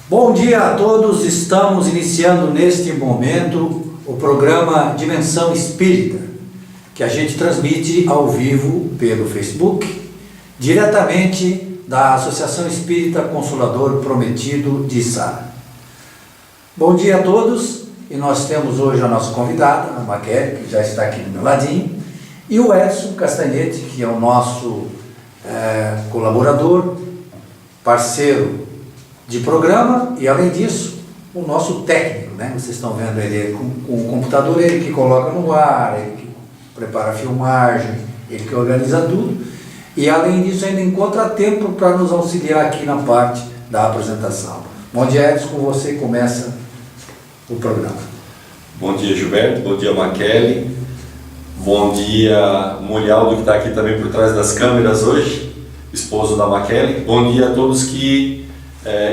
Bom dia a todos, estamos iniciando neste momento o programa Dimensão Espírita, que a gente transmite ao vivo pelo Facebook, diretamente da Associação Espírita Consolador Prometido de Sara. Bom dia a todos, e nós temos hoje a nossa convidada, a Maquele, que já está aqui do meu ladinho, e o Edson Castanhete, que é o nosso colaborador, parceiro de programa e, além disso, o nosso técnico, né? Vocês estão vendo ele com o computador, ele que coloca no ar, ele que prepara a filmagem, ele que organiza tudo, e além disso ainda encontra tempo para nos auxiliar aqui na parte da apresentação. Bom dia, Edson, com você começa o programa. Bom dia, Gilberto, bom dia, Maquele, bom dia, Mulhaldo, que está aqui também por trás das câmeras hoje, esposo da Maquele. Bom dia a todos que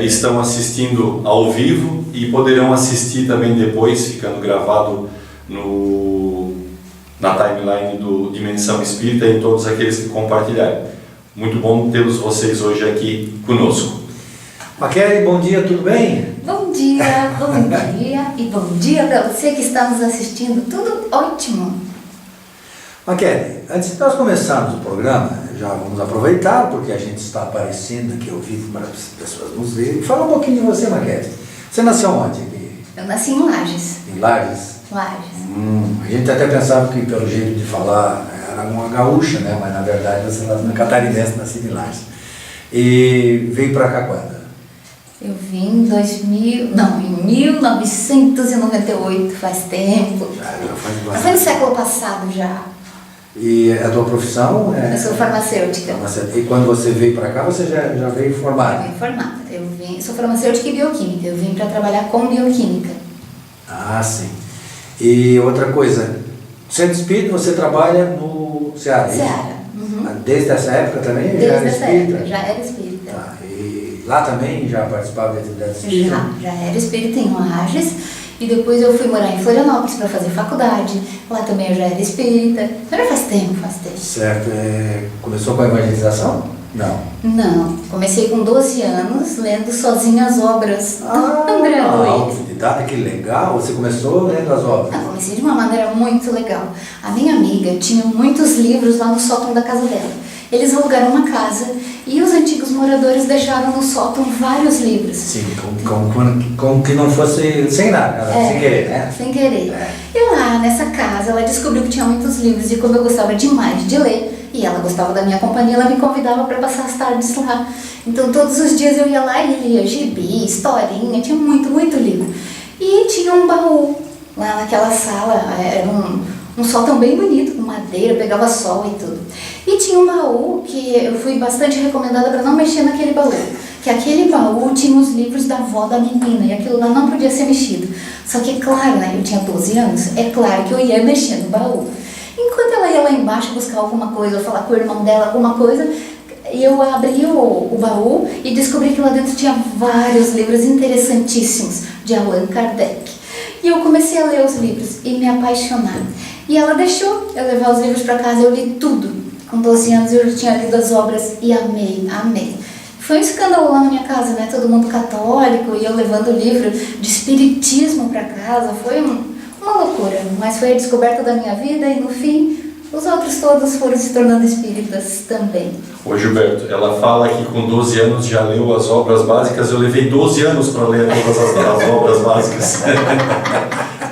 estão assistindo ao vivo e poderão assistir também depois, ficando gravado na timeline do Dimensão Espírita e todos aqueles que compartilharem. Muito bom tê-los vocês hoje aqui conosco. Maquele, bom dia, tudo bem? Bom dia e bom dia para você que está nos assistindo, tudo ótimo. Maquele, antes de nós começarmos o programa, já vamos aproveitar, porque a gente está aparecendo aqui ao vivo para as pessoas nos verem. Fala um pouquinho de você, Maquele. Você nasceu onde? Eu nasci em Lages. Em Lages? Lages. A gente até pensava que, pelo jeito de falar, era uma gaúcha, né? Mas na verdade você é catarinense, nascida em Lages. E veio para cá quando? Eu vim em 1998, faz tempo. Já faz Mas foi no século passado já. E a tua profissão? Eu sou farmacêutica. E quando você veio para cá, você já veio formada? Eu vim formada. Eu sou farmacêutica e bioquímica. Eu vim para trabalhar com bioquímica. Ah, sim. E outra coisa, Centro Espírita, você trabalha no Ceará? Ceará. Uhum. Desde essa época também? Desde já era essa espírita? época, já era espírita. Tá. E lá também já participava dessa instituição? Já era espírita em Lages. E depois eu fui morar em Florianópolis para fazer faculdade. Lá também eu já era espírita. Então já faz tempo. Certo. Começou com a evangelização? Não. Comecei com 12 anos, lendo sozinha as obras do André Luiz. Que legal! Você começou lendo as obras? Eu comecei de uma maneira muito legal. A minha amiga tinha muitos livros lá no sótão da casa dela. Eles alugaram uma casa e os antigos moradores deixaram no sótão vários livros. Sim, como que não fosse sem nada, sem querer, né? Sem querer. E lá nessa casa ela descobriu que tinha muitos livros e como eu gostava demais de ler, e ela gostava da minha companhia, ela me convidava para passar as tardes lá. Então todos os dias eu ia lá e lia gibi, historinha, tinha muito livro. E tinha um baú lá naquela sala, era um sótão bem bonito, com madeira, pegava sol e tudo. E tinha um baú que eu fui bastante recomendada para não mexer naquele baú. Que aquele baú tinha os livros da avó da menina e aquilo lá não podia ser mexido. Só que, claro, né, eu tinha 12 anos, é claro que eu ia mexer no baú. Enquanto ela ia lá embaixo buscar alguma coisa, ou falar com o irmão dela alguma coisa, eu abri o baú e descobri que lá dentro tinha vários livros interessantíssimos de Allan Kardec. E eu comecei a ler os livros e me apaixonar. E ela deixou eu levar os livros para casa, eu li tudo. Com 12 anos eu já tinha lido as obras e amei. Foi um escândalo lá na minha casa, né? Todo mundo católico e eu levando o livro de espiritismo para casa. Foi uma loucura, mas foi a descoberta da minha vida e no fim os outros todos foram se tornando espíritas também. Ô Gilberto, ela fala que com 12 anos já leu as obras básicas, eu levei 12 anos para ler todas as obras básicas.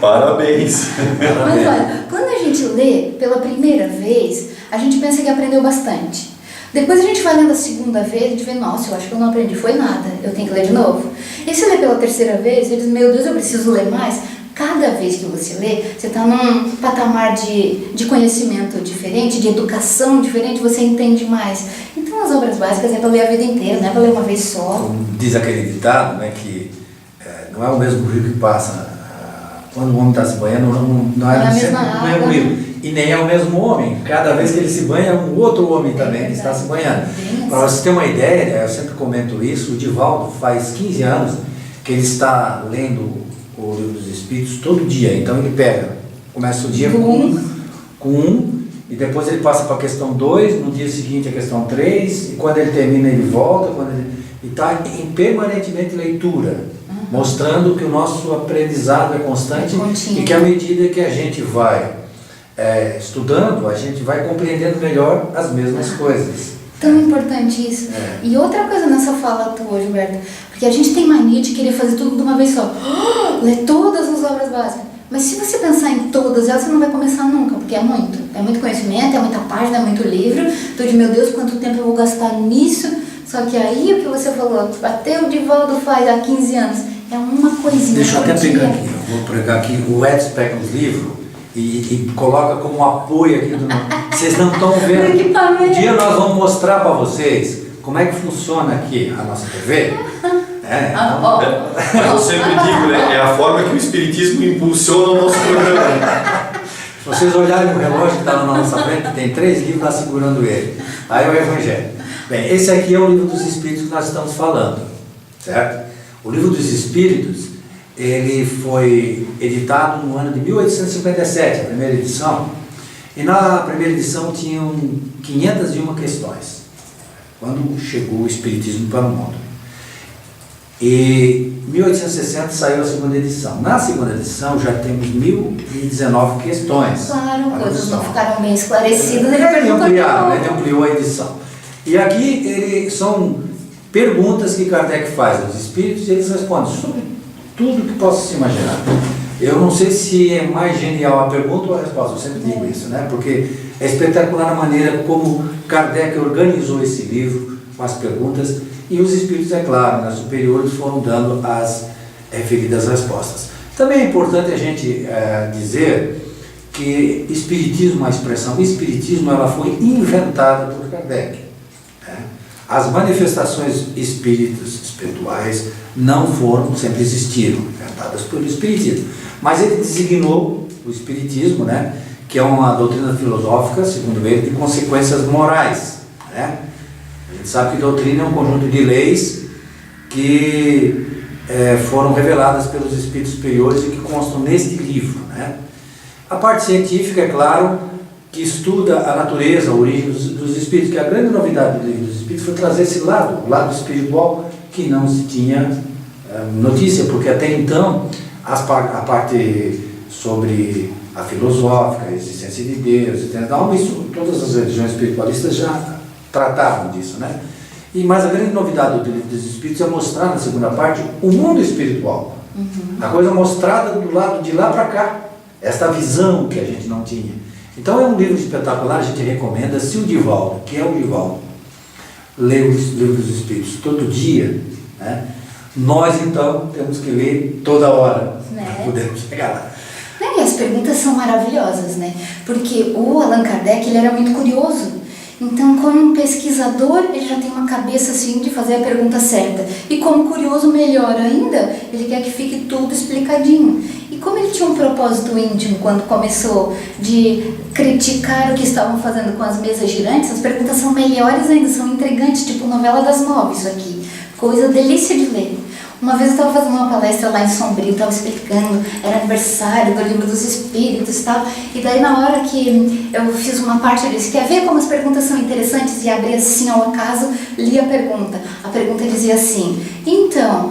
Parabéns! Mas olha, quando a gente lê pela primeira vez, a gente pensa que aprendeu bastante. Depois a gente vai lendo a segunda vez, a gente vê, nossa, eu acho que eu não aprendi, foi nada, eu tenho que ler de novo. E se lê pela terceira vez, você diz, meu Deus, eu preciso ler mais. Cada vez que você lê, você está num patamar de conhecimento diferente, de educação diferente, você entende mais. Então as obras básicas é para ler a vida inteira, não é para ler uma vez só. Como diz aquele ditado, né, que não é o mesmo rio que passa quando o homem está se banhando, não é o mesmo rio. E nem é o mesmo homem. Cada vez que ele se banha, um outro homem também está se banhando. Para você ter uma ideia, eu sempre comento isso, o Divaldo faz 15 anos que ele está lendo o Livro dos Espíritos todo dia. Então ele começa o dia com um, e depois ele passa para a questão 2, no dia seguinte a questão 3, e quando ele termina ele volta, e está em permanentemente leitura, mostrando que o nosso aprendizado é constante e que à medida que a gente vai estudando, a gente vai compreendendo melhor as mesmas coisas. Tão importante isso. E outra coisa nessa fala tua, Gilberto, porque a gente tem mania de querer fazer tudo de uma vez só. Ler todas as obras básicas. Mas se você pensar em todas elas, você não vai começar nunca, porque é muito conhecimento, é muita página, é muito livro. Então, meu Deus, quanto tempo eu vou gastar nisso? Só que aí o que você falou, até o Divaldo faz há 15 anos, é uma coisinha. Deixa eu até pegar aqui, eu vou pegar aqui o Edson pega os livros e coloca como apoio aqui do vocês não estão vendo. Um dia nós vamos mostrar para vocês como é que funciona aqui a nossa TV. Eu sempre digo, né? É a forma que o Espiritismo impulsiona o nosso programa. Se vocês olharem o relógio que está na nossa frente, tem 3 livros lá segurando ele. Aí é o Evangelho. Bem, esse aqui é o Livro dos Espíritos que nós estamos falando, certo? O Livro dos Espíritos, ele foi editado no ano de 1857, a primeira edição. E na primeira edição tinham 501 questões, quando chegou o Espiritismo para o mundo. E em 1860 saiu a segunda edição. Na segunda edição já temos 1019 questões. Claro, coisas não ficaram bem esclarecidas. Ele ampliou a edição. E aqui são perguntas que Kardec faz aos espíritos e eles respondem sobre tudo que possa se imaginar. Eu não sei se é mais genial a pergunta ou a resposta, eu sempre digo isso, né? Porque é espetacular a maneira como Kardec organizou esse livro com as perguntas e os espíritos, é claro, né, superiores foram dando as referidas respostas. Também é importante a gente dizer que espiritismo, a expressão espiritismo, ela foi inventada por Kardec. Né? As manifestações espirituais não foram, sempre existiram, inventadas pelo espiritismo. Mas ele designou o espiritismo, né, que é uma doutrina filosófica, segundo ele, de consequências morais. Né? A gente sabe que doutrina é um conjunto de leis que foram reveladas pelos espíritos superiores e que constam neste livro. Né? A parte científica, é claro, que estuda a natureza, a origem dos espíritos, que a grande novidade do livro dos espíritos foi trazer esse lado, o lado espiritual, que não se tinha notícia, porque até então a parte sobre a filosófica, a existência de Deus, isso, todas as religiões espiritualistas já tratavam disso, né? Mas a grande novidade do livro dos Espíritos é mostrar na segunda parte o mundo espiritual, a coisa mostrada do lado de lá para cá, esta visão que a gente não tinha. Então é um livro espetacular, a gente recomenda. Se o Divaldo, que é o Divaldo, lê os livros dos Espíritos todo dia, né? Nós então temos que ler toda hora, né? Para podermos chegar lá. E as perguntas são maravilhosas, né? Porque o Allan Kardec, ele era muito curioso. Então, como um pesquisador, ele já tem uma cabeça assim de fazer a pergunta certa. E como curioso, melhor ainda, ele quer que fique tudo explicadinho. E como ele tinha um propósito íntimo quando começou de criticar o que estavam fazendo com as mesas girantes, as perguntas são melhores ainda, são intrigantes, tipo novela das 9 isso aqui. Coisa delícia de ler. Uma vez eu estava fazendo uma palestra lá em Sombrio, estava explicando, era aniversário do Livro dos Espíritos e tal, e daí na hora que eu fiz uma parte, eu disse, quer ver como as perguntas são interessantes? E abri assim ao acaso, li a pergunta. A pergunta dizia assim, então,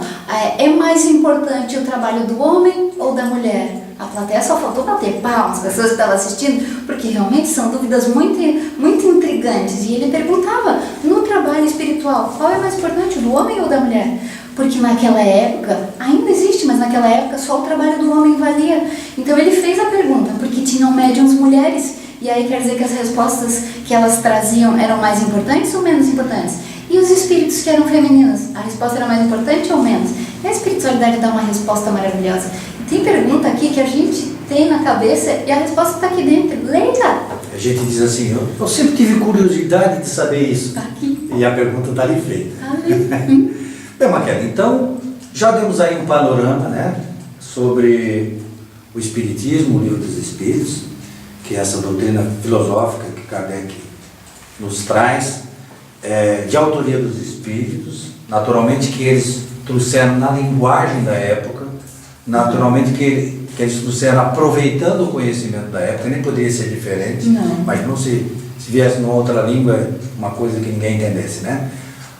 é mais importante o trabalho do homem ou da mulher? A plateia só faltou bater palmas, as pessoas que estavam assistindo, porque realmente são dúvidas muito, muito intrigantes. E ele perguntava, no trabalho espiritual, qual é mais importante, o do homem ou da mulher? Porque naquela época, ainda existe, mas naquela época só o trabalho do homem valia. Então ele fez a pergunta, porque tinham médiums mulheres, e aí quer dizer que as respostas que elas traziam eram mais importantes ou menos importantes? E os espíritos que eram femininos, a resposta era mais importante ou menos? E a espiritualidade dá uma resposta maravilhosa. E tem pergunta aqui que a gente tem na cabeça e a resposta está aqui dentro. Leia! A gente diz assim, eu sempre tive curiosidade de saber isso. Tá aqui. E a pergunta está ali feita. Tá ali. Bem, Maquela, então já demos aí um panorama, né, sobre o Espiritismo, o Livro dos Espíritos, que é essa doutrina filosófica que Kardec nos traz, de autoria dos Espíritos, naturalmente que eles trouxeram na linguagem da época, naturalmente que eles trouxeram aproveitando o conhecimento da época, nem poderia ser diferente, mas não se viesse numa outra língua, uma coisa que ninguém entendesse, né?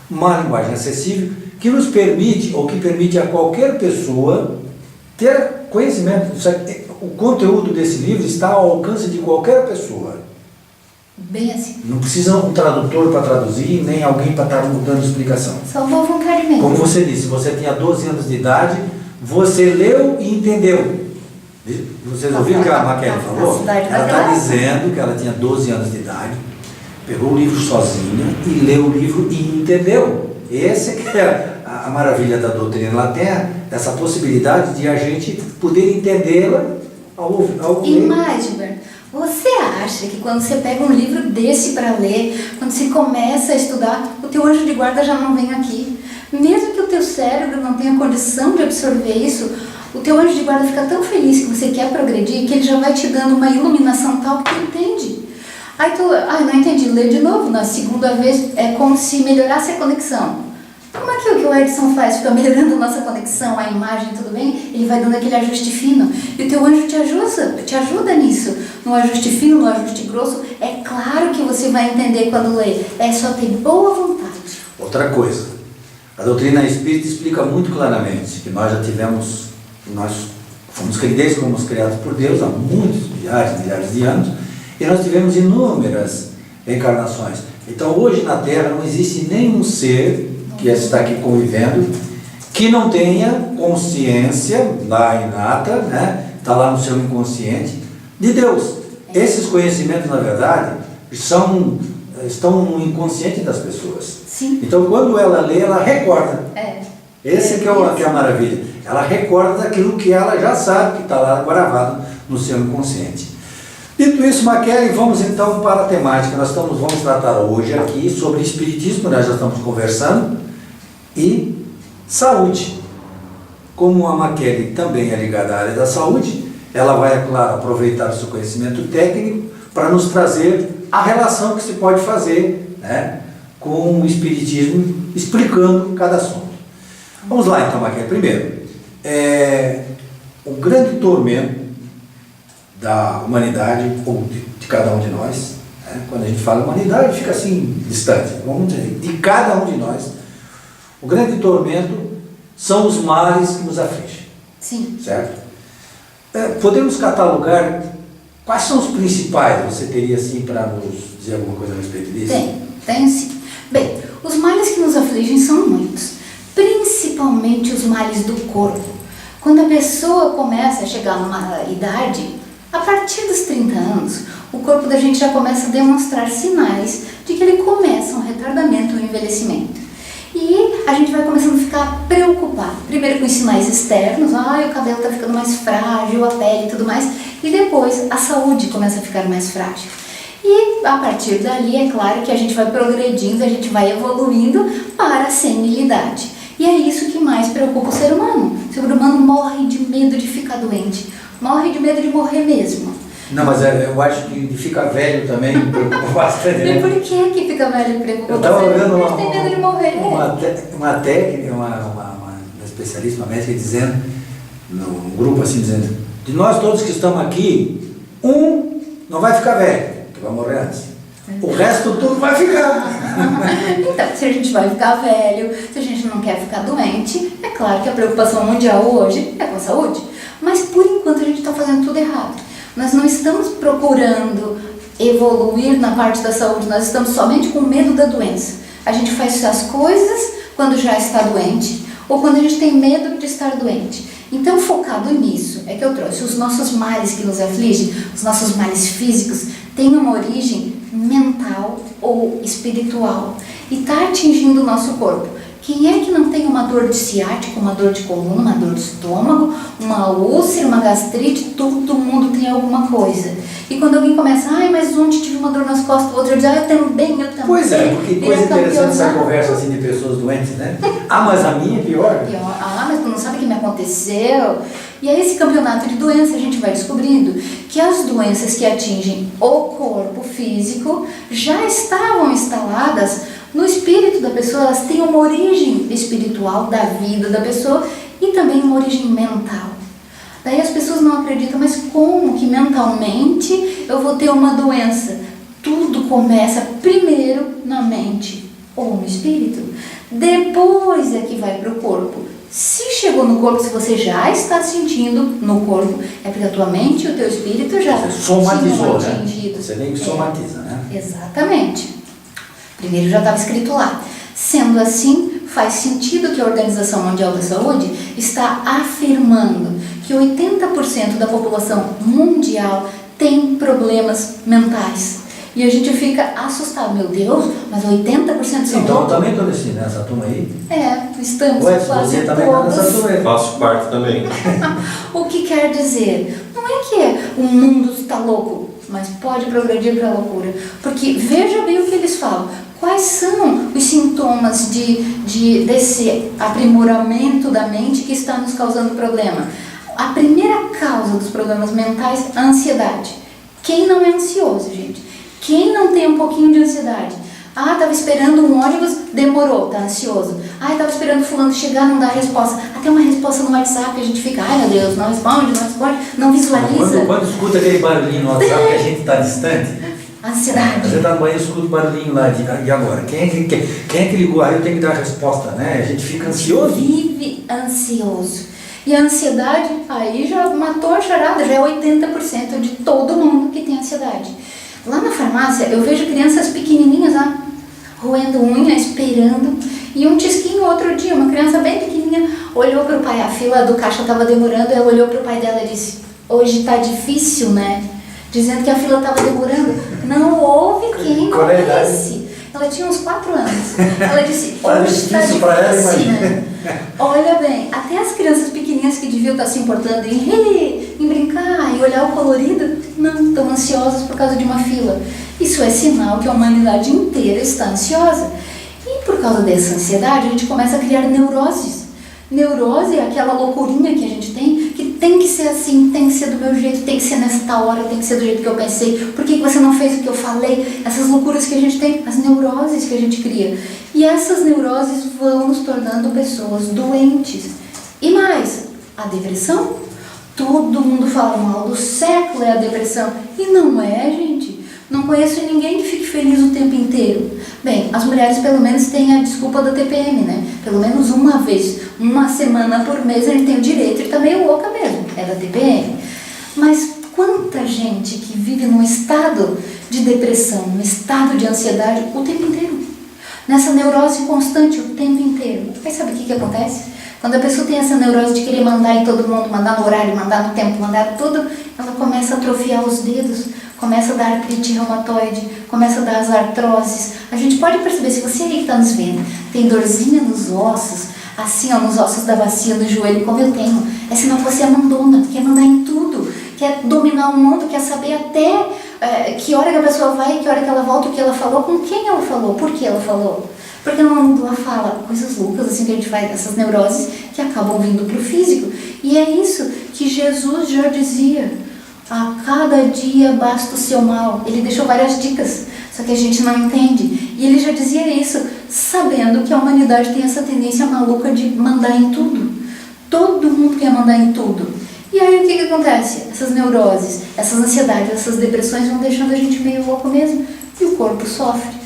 Uma linguagem acessível. que nos permite, ou que permite a qualquer pessoa ter conhecimento. O conteúdo desse livro está ao alcance de qualquer pessoa. Bem assim. Não precisa um tradutor para traduzir, nem alguém para estar dando explicação. Só boa vontade mesmo. Como você disse, você tinha 12 anos de idade, você leu e entendeu. Vocês ouviram o que a Maquele falou? Ela está dizendo que ela tinha 12 anos de idade, pegou o livro sozinha e leu o livro e entendeu. Essa que é a maravilha da doutrina. Ela tem essa possibilidade de a gente poder entendê-la ao ler. E mais, Gilberto, você acha que quando você pega um livro desse para ler, quando você começa a estudar, o teu anjo de guarda já não vem aqui? Mesmo que o teu cérebro não tenha condição de absorver isso, o teu anjo de guarda fica tão feliz que você quer progredir, que ele já vai te dando uma iluminação tal que tu entende. Aí tu, não entendi, lê de novo, na segunda vez é como se melhorasse a conexão. Como é que o que o Edson faz? Fica melhorando a nossa conexão, a imagem, tudo bem? Ele vai dando aquele ajuste fino. E o teu anjo te ajuda nisso. No ajuste fino, no ajuste grosso. É claro que você vai entender quando lê. É só ter boa vontade. Outra coisa, a doutrina espírita explica muito claramente que nós fomos desde que fomos criados por Deus há muitos milhares de anos, e nós tivemos inúmeras encarnações. Então hoje na Terra não existe nenhum ser que está aqui convivendo, que não tenha consciência lá inata, né? Está lá no seu inconsciente, de Deus. Esses conhecimentos, na verdade, estão no inconsciente das pessoas. Sim. Então, quando ela lê, ela recorda. Esse que é a maravilha. Ela recorda daquilo que ela já sabe, que está lá gravado no seu inconsciente. Dito isso, Maquele, vamos então para a temática. Nós vamos tratar hoje aqui sobre espiritismo, nós já estamos conversando, e saúde. Como a Maquele também é ligada à área da saúde, ela vai, é claro, aproveitar o seu conhecimento técnico para nos trazer a relação que se pode fazer, né, com o espiritismo, explicando cada assunto. Vamos lá então, Maquele. Primeiro, o grande tormento da humanidade, ou de cada um de nós, né? Quando a gente fala humanidade, fica assim, distante, vamos dizer, de cada um de nós, o grande tormento são os males que nos afligem. Sim. Certo? Podemos catalogar quais são os principais, você teria assim para nos dizer alguma coisa a respeito disso? Tenho sim. Bem, os males que nos afligem são muitos, principalmente os males do corpo. Quando a pessoa começa a chegar numa idade, a partir dos 30 anos, o corpo da gente já começa a demonstrar sinais de que ele começa um retardamento, um envelhecimento. E a gente vai começando a ficar preocupado. Primeiro com os sinais externos, o cabelo está ficando mais frágil, a pele e tudo mais. E depois a saúde começa a ficar mais frágil. E a partir dali, é claro que a gente vai progredindo, a gente vai evoluindo para a senilidade. E é isso que mais preocupa o ser humano. O ser humano morre de medo de ficar doente. Morre de medo de morrer mesmo. Não, mas eu acho que de ficar velho também me preocupa bastante. E por que fica velho e preocupa? Eu estava vendo tem medo de morrer. uma técnica, uma especialista, uma médica, dizendo, num grupo assim, dizendo, de nós todos que estamos aqui, um não vai ficar velho, que vai morrer antes. O resto tudo vai ficar. Então, se a gente vai ficar velho, se a gente não quer ficar doente, é claro que a preocupação mundial hoje é com a saúde. Mas por enquanto a gente está fazendo tudo errado. Nós não estamos procurando evoluir na parte da saúde, nós estamos somente com medo da doença. A gente faz as coisas quando já está doente ou quando a gente tem medo de estar doente. Então, focado nisso, é que eu trouxe os nossos males que nos afligem, os nossos males físicos, têm uma origem mental ou espiritual e está atingindo o nosso corpo. Quem é que não tem uma dor de ciático, uma dor de coluna, uma dor de estômago, uma úlcera, uma gastrite? Todo mundo tem alguma coisa. E quando alguém começa, mas ontem tive uma dor nas costas, o outro diz, eu também. Pois é, porque coisa interessante essa conversa assim de pessoas doentes, né? Mas a minha é pior. Mas tu não sabe o que me aconteceu. E aí esse campeonato de doenças a gente vai descobrindo que as doenças que atingem o corpo físico já estavam instaladas no espírito da pessoa, elas têm uma origem espiritual da vida da pessoa e também uma origem mental. Daí as pessoas não acreditam, mas como que mentalmente eu vou ter uma doença? Tudo começa primeiro na mente. ou no espírito. Depois é que vai para o corpo. Se chegou no corpo, se você já está sentindo no corpo, é porque a tua mente e o teu espírito já Você somatizou, tinham né? atingido. Você meio que somatiza, né? Exatamente. Primeiro já estava escrito lá. Sendo assim, faz sentido que a Organização Mundial da Saúde está afirmando que 80% da população mundial tem problemas mentais. E a gente fica assustado, meu Deus, mas 80% são Então eu loucos? também estou nessa turma aí. Estamos Ué, quase você também está nessa todos. turma aí. Faço parte também. O que quer dizer? Não é que o mundo está louco, mas pode progredir para a loucura. Porque veja bem o que eles falam. Quais são os sintomas desse aprimoramento da mente que está nos causando problema? A primeira causa dos problemas mentais é a ansiedade. Quem não é ansioso, gente? Quem não tem um pouquinho de ansiedade? Estava esperando um ônibus, demorou, tá ansioso. Estava esperando fulano chegar, não dá resposta. Até uma resposta no WhatsApp, a gente fica, ai meu Deus, não responde, não visualiza. Quando escuta aquele barulhinho no WhatsApp que a gente está distante, Ansiedade. você está no banheiro e escuta o barulhinho lá, e agora? Quem é que ligou aí? Eu tenho que dar a resposta, né? A gente fica ansioso. Vive ansioso. E a ansiedade, aí já matou a charada, já é 80% de todo mundo que tem ansiedade. Lá na farmácia, eu vejo crianças pequenininhas lá, roendo unha, esperando. E um tisquinho, outro dia, uma criança bem pequenininha, olhou para o pai, a fila do caixa estava demorando, ela olhou para o pai dela e disse, hoje está difícil, né? Dizendo que a fila estava demorando. Não houve quem Qual é a idade? morresse. Ela tinha uns 4 anos. Ela disse, Tá hoje está difícil pra ela, difícil, imagina. né? Olha bem, até as crianças pequenininhas que deviam estar se importando em rir, em brincar e olhar o colorido, não, estão ansiosas por causa de uma fila. Isso é sinal que a humanidade inteira está ansiosa. E por causa dessa ansiedade, a gente começa a criar neuroses. Neurose é aquela loucurinha que a gente tem que ser assim, tem que ser do meu jeito, tem que ser nessa hora, tem que ser do jeito que eu pensei. Por que você não fez o que eu falei? Essas loucuras que a gente tem, as neuroses que a gente cria. E essas neuroses vão nos tornando pessoas doentes. E mais, a depressão? Todo mundo fala mal do século é a depressão. E não é, gente. Não conheço ninguém que fique feliz o tempo inteiro. Bem, as mulheres pelo menos têm a desculpa da TPM, né? Pelo menos uma vez, uma semana por mês a gente tem o direito e tá meio louca mesmo, é da TPM. Mas quanta gente que vive num estado de depressão, num estado de ansiedade o tempo inteiro. Nessa neurose constante o tempo inteiro. Mas sabe o que acontece? Quando a pessoa tem essa neurose de querer mandar em todo mundo, mandar no horário, mandar no tempo, mandar tudo, ela começa a atrofiar os dedos, começa a dar artrite reumatoide, começa a dar as artroses. A gente pode perceber, se você aí que está nos vendo, tem dorzinha nos ossos, assim ó, nos ossos da bacia do joelho, como eu tenho, é sinal que você é mandona, quer mandar em tudo, quer dominar o mundo, quer saber até que hora que a pessoa vai, que hora que ela volta, o que ela falou, com quem ela falou, por que ela falou. Porque no mundo ela fala coisas loucas, assim, que a gente faz, essas neuroses que acabam vindo para o físico. E é isso que Jesus já dizia. A cada dia basta o seu mal. Ele deixou várias dicas, só que a gente não entende. E ele já dizia isso, sabendo que a humanidade tem essa tendência maluca de mandar em tudo. Todo mundo quer mandar em tudo. E aí o que acontece? Essas neuroses, essas ansiedades, essas depressões vão deixando a gente meio louco mesmo. E o corpo sofre.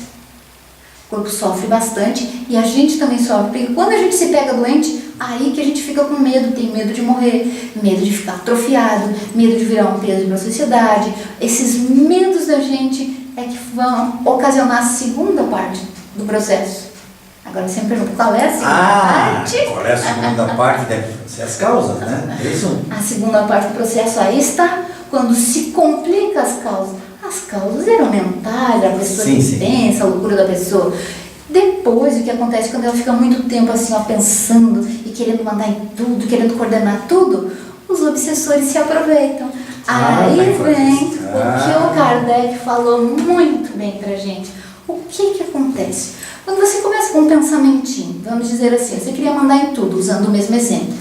O corpo sofre bastante e a gente também sofre. Porque quando a gente se pega doente, aí que a gente fica com medo, tem medo de morrer, medo de ficar atrofiado, medo de virar um peso para a sociedade. Esses medos da gente é que vão ocasionar a segunda parte do processo. Agora você me pergunta qual é a segunda parte? Qual é a segunda parte? Deve ser as causas, né? É isso? A segunda parte do processo aí está quando se complica as causas. As causas eram mentais, a pessoa que pensa, a loucura da pessoa. Depois, o que acontece quando ela fica muito tempo assim, ó, pensando e querendo mandar em tudo, querendo coordenar tudo, os obsessores se aproveitam. Aí vem o que o Kardec falou muito bem pra gente. O que acontece? Quando você começa com um pensamentinho, vamos dizer assim, você queria mandar em tudo, usando o mesmo exemplo,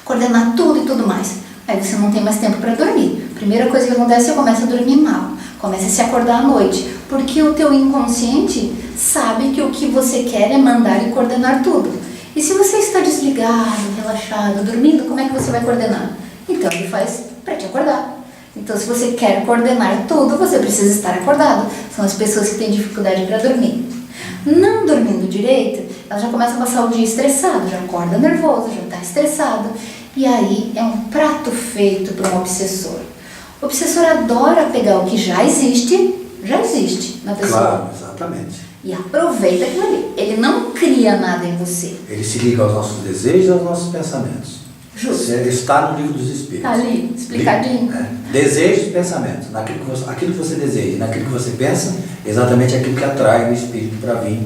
coordenar tudo e tudo mais. Aí você não tem mais tempo para dormir. Primeira coisa que acontece, você começa a dormir mal, começa a se acordar à noite, porque o teu inconsciente sabe que o que você quer é mandar e coordenar tudo. E se você está desligado, relaxado, dormindo, como é que você vai coordenar? Então ele faz para te acordar. Então se você quer coordenar tudo, você precisa estar acordado. São as pessoas que têm dificuldade para dormir. não dormindo direito, ela já começa a passar o dia estressado, já acorda nervoso, já está estressado. E aí é um prato feito para um obsessor. O obsessor adora pegar o que já existe na pessoa. Claro, exatamente. E aproveita aquilo ali. Ele não cria nada em você. Ele se liga aos nossos desejos e aos nossos pensamentos. Justo. Ele está no livro dos Espíritos. Tá ali, explicadinho. Desejos e pensamentos. Aquilo que você deseja, naquilo que você pensa, exatamente aquilo que atrai o Espírito para vir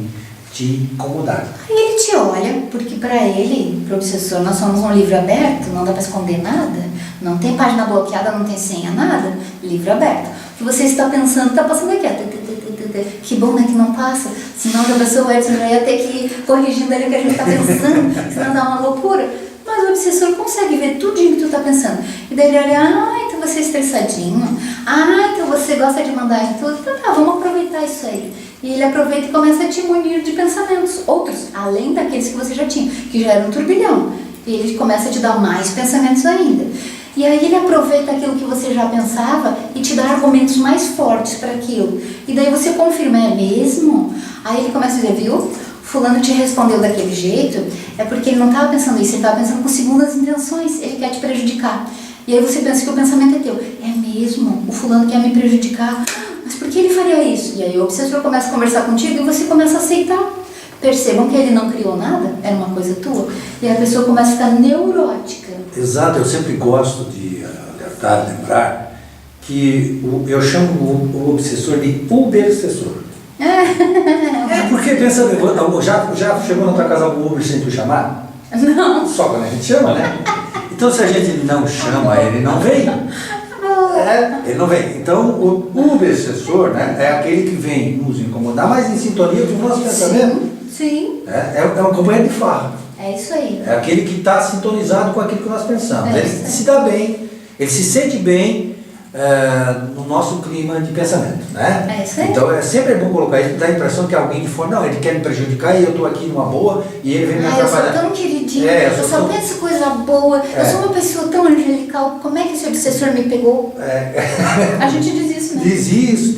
te incomodar. Aí ele te olha, porque para ele, para o obsessor, nós somos um livro aberto, não dá para esconder nada, não tem página bloqueada, não tem senha, nada, livro aberto. O que você está pensando está passando aqui, ó. Que bom, né, que não passa, senão já pensou, o Edson já ia ter que ir corrigindo ali o que a gente está pensando, senão dá uma loucura. Mas o obsessor consegue ver tudinho que tu está pensando. E daí ele olha, então você é estressadinho, então você gosta de mandar em tudo, então tá, vamos aproveitar isso aí. E ele aproveita e começa a te munir de pensamentos, outros, além daqueles que você já tinha, que já era um turbilhão. E ele começa a te dar mais pensamentos ainda. E aí ele aproveita aquilo que você já pensava e te dá argumentos mais fortes para aquilo. E daí você confirma, é mesmo? Aí ele começa a dizer, viu? Fulano te respondeu daquele jeito, é porque ele não estava pensando isso, ele estava pensando com segundas intenções, ele quer te prejudicar. E aí você pensa que o pensamento é teu. É mesmo? O fulano quer me prejudicar? Mas por que ele faria isso? E aí o obsessor começa a conversar contigo e você começa a aceitar. Percebam que ele não criou nada, era uma coisa tua. E a pessoa começa a ficar neurótica. Exato, eu sempre gosto de alertar, lembrar que eu chamo o obsessor de ubersessor. Porque pensa, já chegou na tua casa algum Uber sem tu chamar? Não. Só quando a gente chama, né? Então se a gente não chama, ele não vem. Ele não vem. Então o obsessor, né, é aquele que vem nos incomodar, mas em sintonia com o nosso pensamento. Sim. É um companheiro de farra. É isso aí. É aquele que está sintonizado com aquilo que nós pensamos. Ele se dá bem, ele se sente bem no nosso clima de pensamento, né? É isso aí. Então é sempre bom colocar isso, dá a impressão que alguém de fora, não, ele quer me prejudicar e eu estou aqui numa boa e ele vem me atrapalhar. Eu sou tão queridinha, eu só penso coisa boa, eu sou uma pessoa tão angelical, como é que esse obsessor me pegou? A gente diz isso, né? Diz isso,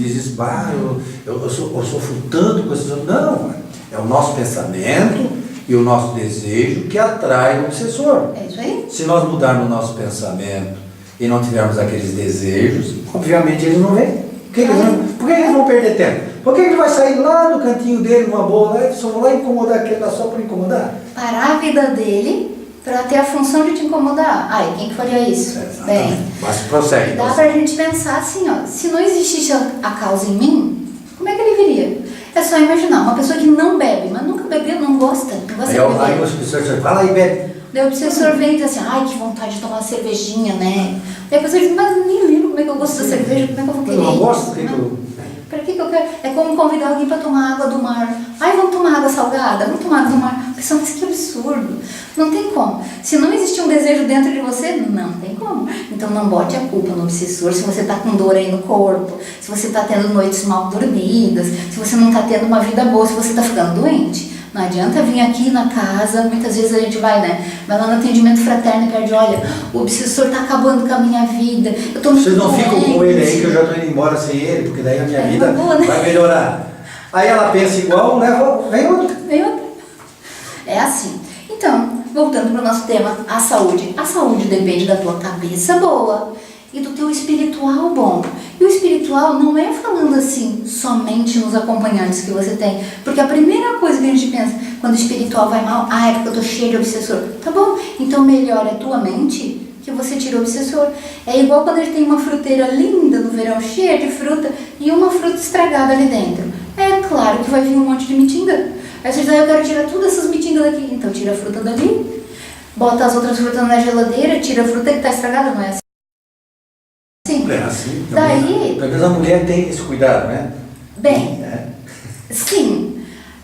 eu sofro tanto com esses outros. Não, é o nosso pensamento e o nosso desejo que atrai o obsessor. É isso aí. Se nós mudarmos o nosso pensamento e não tivermos aqueles desejos, obviamente eles não vêm. Por que eles vão perder tempo? Por que ele vai sair lá no cantinho dele, numa boa, e só vão lá incomodar aquele lá só por incomodar? Parar a vida dele para ter a função de te incomodar. Ai, quem que faria isso? Bem, mas prossegue. Dá pra gente pensar assim, ó, se não existisse a causa em mim, como é que ele viria? É só imaginar, uma pessoa que não bebe, mas nunca bebeu, não gosta de beber. Aí os obsessores fala aí, bebe. Daí o obsessor vem e diz assim, ai, que vontade de tomar uma cervejinha, né? Daí a pessoa diz, mas nem lembro como é que eu gosto da cerveja, como é que eu vou querer? Eu não gosto, que eu... Pra que eu quero? É como convidar alguém para tomar água do mar. Ai, vamos tomar água salgada? Vamos tomar água do mar. Pessoal, mas que absurdo. Não tem como. Se não existir um desejo dentro de você, não tem como. Então não bote a culpa no obsessor se você está com dor aí no corpo, se você está tendo noites mal dormidas, se você não está tendo uma vida boa, se você está ficando doente. Não adianta vir aqui na casa, muitas vezes a gente vai, né? Vai lá no atendimento fraterno e pede, olha, o obsessor está acabando com a minha vida. Eu tô muito Vocês não ficam doente. com ele aí que eu já estou indo embora sem ele, porque daí a minha vida boa, né? vai melhorar. Aí ela pensa igual, vem outro. Vem outra. É assim. Então, voltando para o nosso tema, a saúde. A saúde depende da tua cabeça boa e do teu espiritual bom. E o espiritual não é falando assim, somente nos acompanhantes que você tem. Porque a primeira coisa que a gente pensa, quando o espiritual vai mal, é porque eu tô cheio de obsessor. Tá bom, então melhora a tua mente que você tira o obsessor. É igual quando a gente tem uma fruteira linda no verão, cheia de fruta, e uma fruta estragada ali dentro. É claro que vai vir um monte de mitinga. Aí você diz, eu quero tirar todas essas mitingas daqui. Então tira a fruta dali, bota as outras frutas na geladeira, tira a fruta que está estragada, não é assim? É assim. Daí... Talvez a mulher tenha esse cuidado, né? Bem, sim.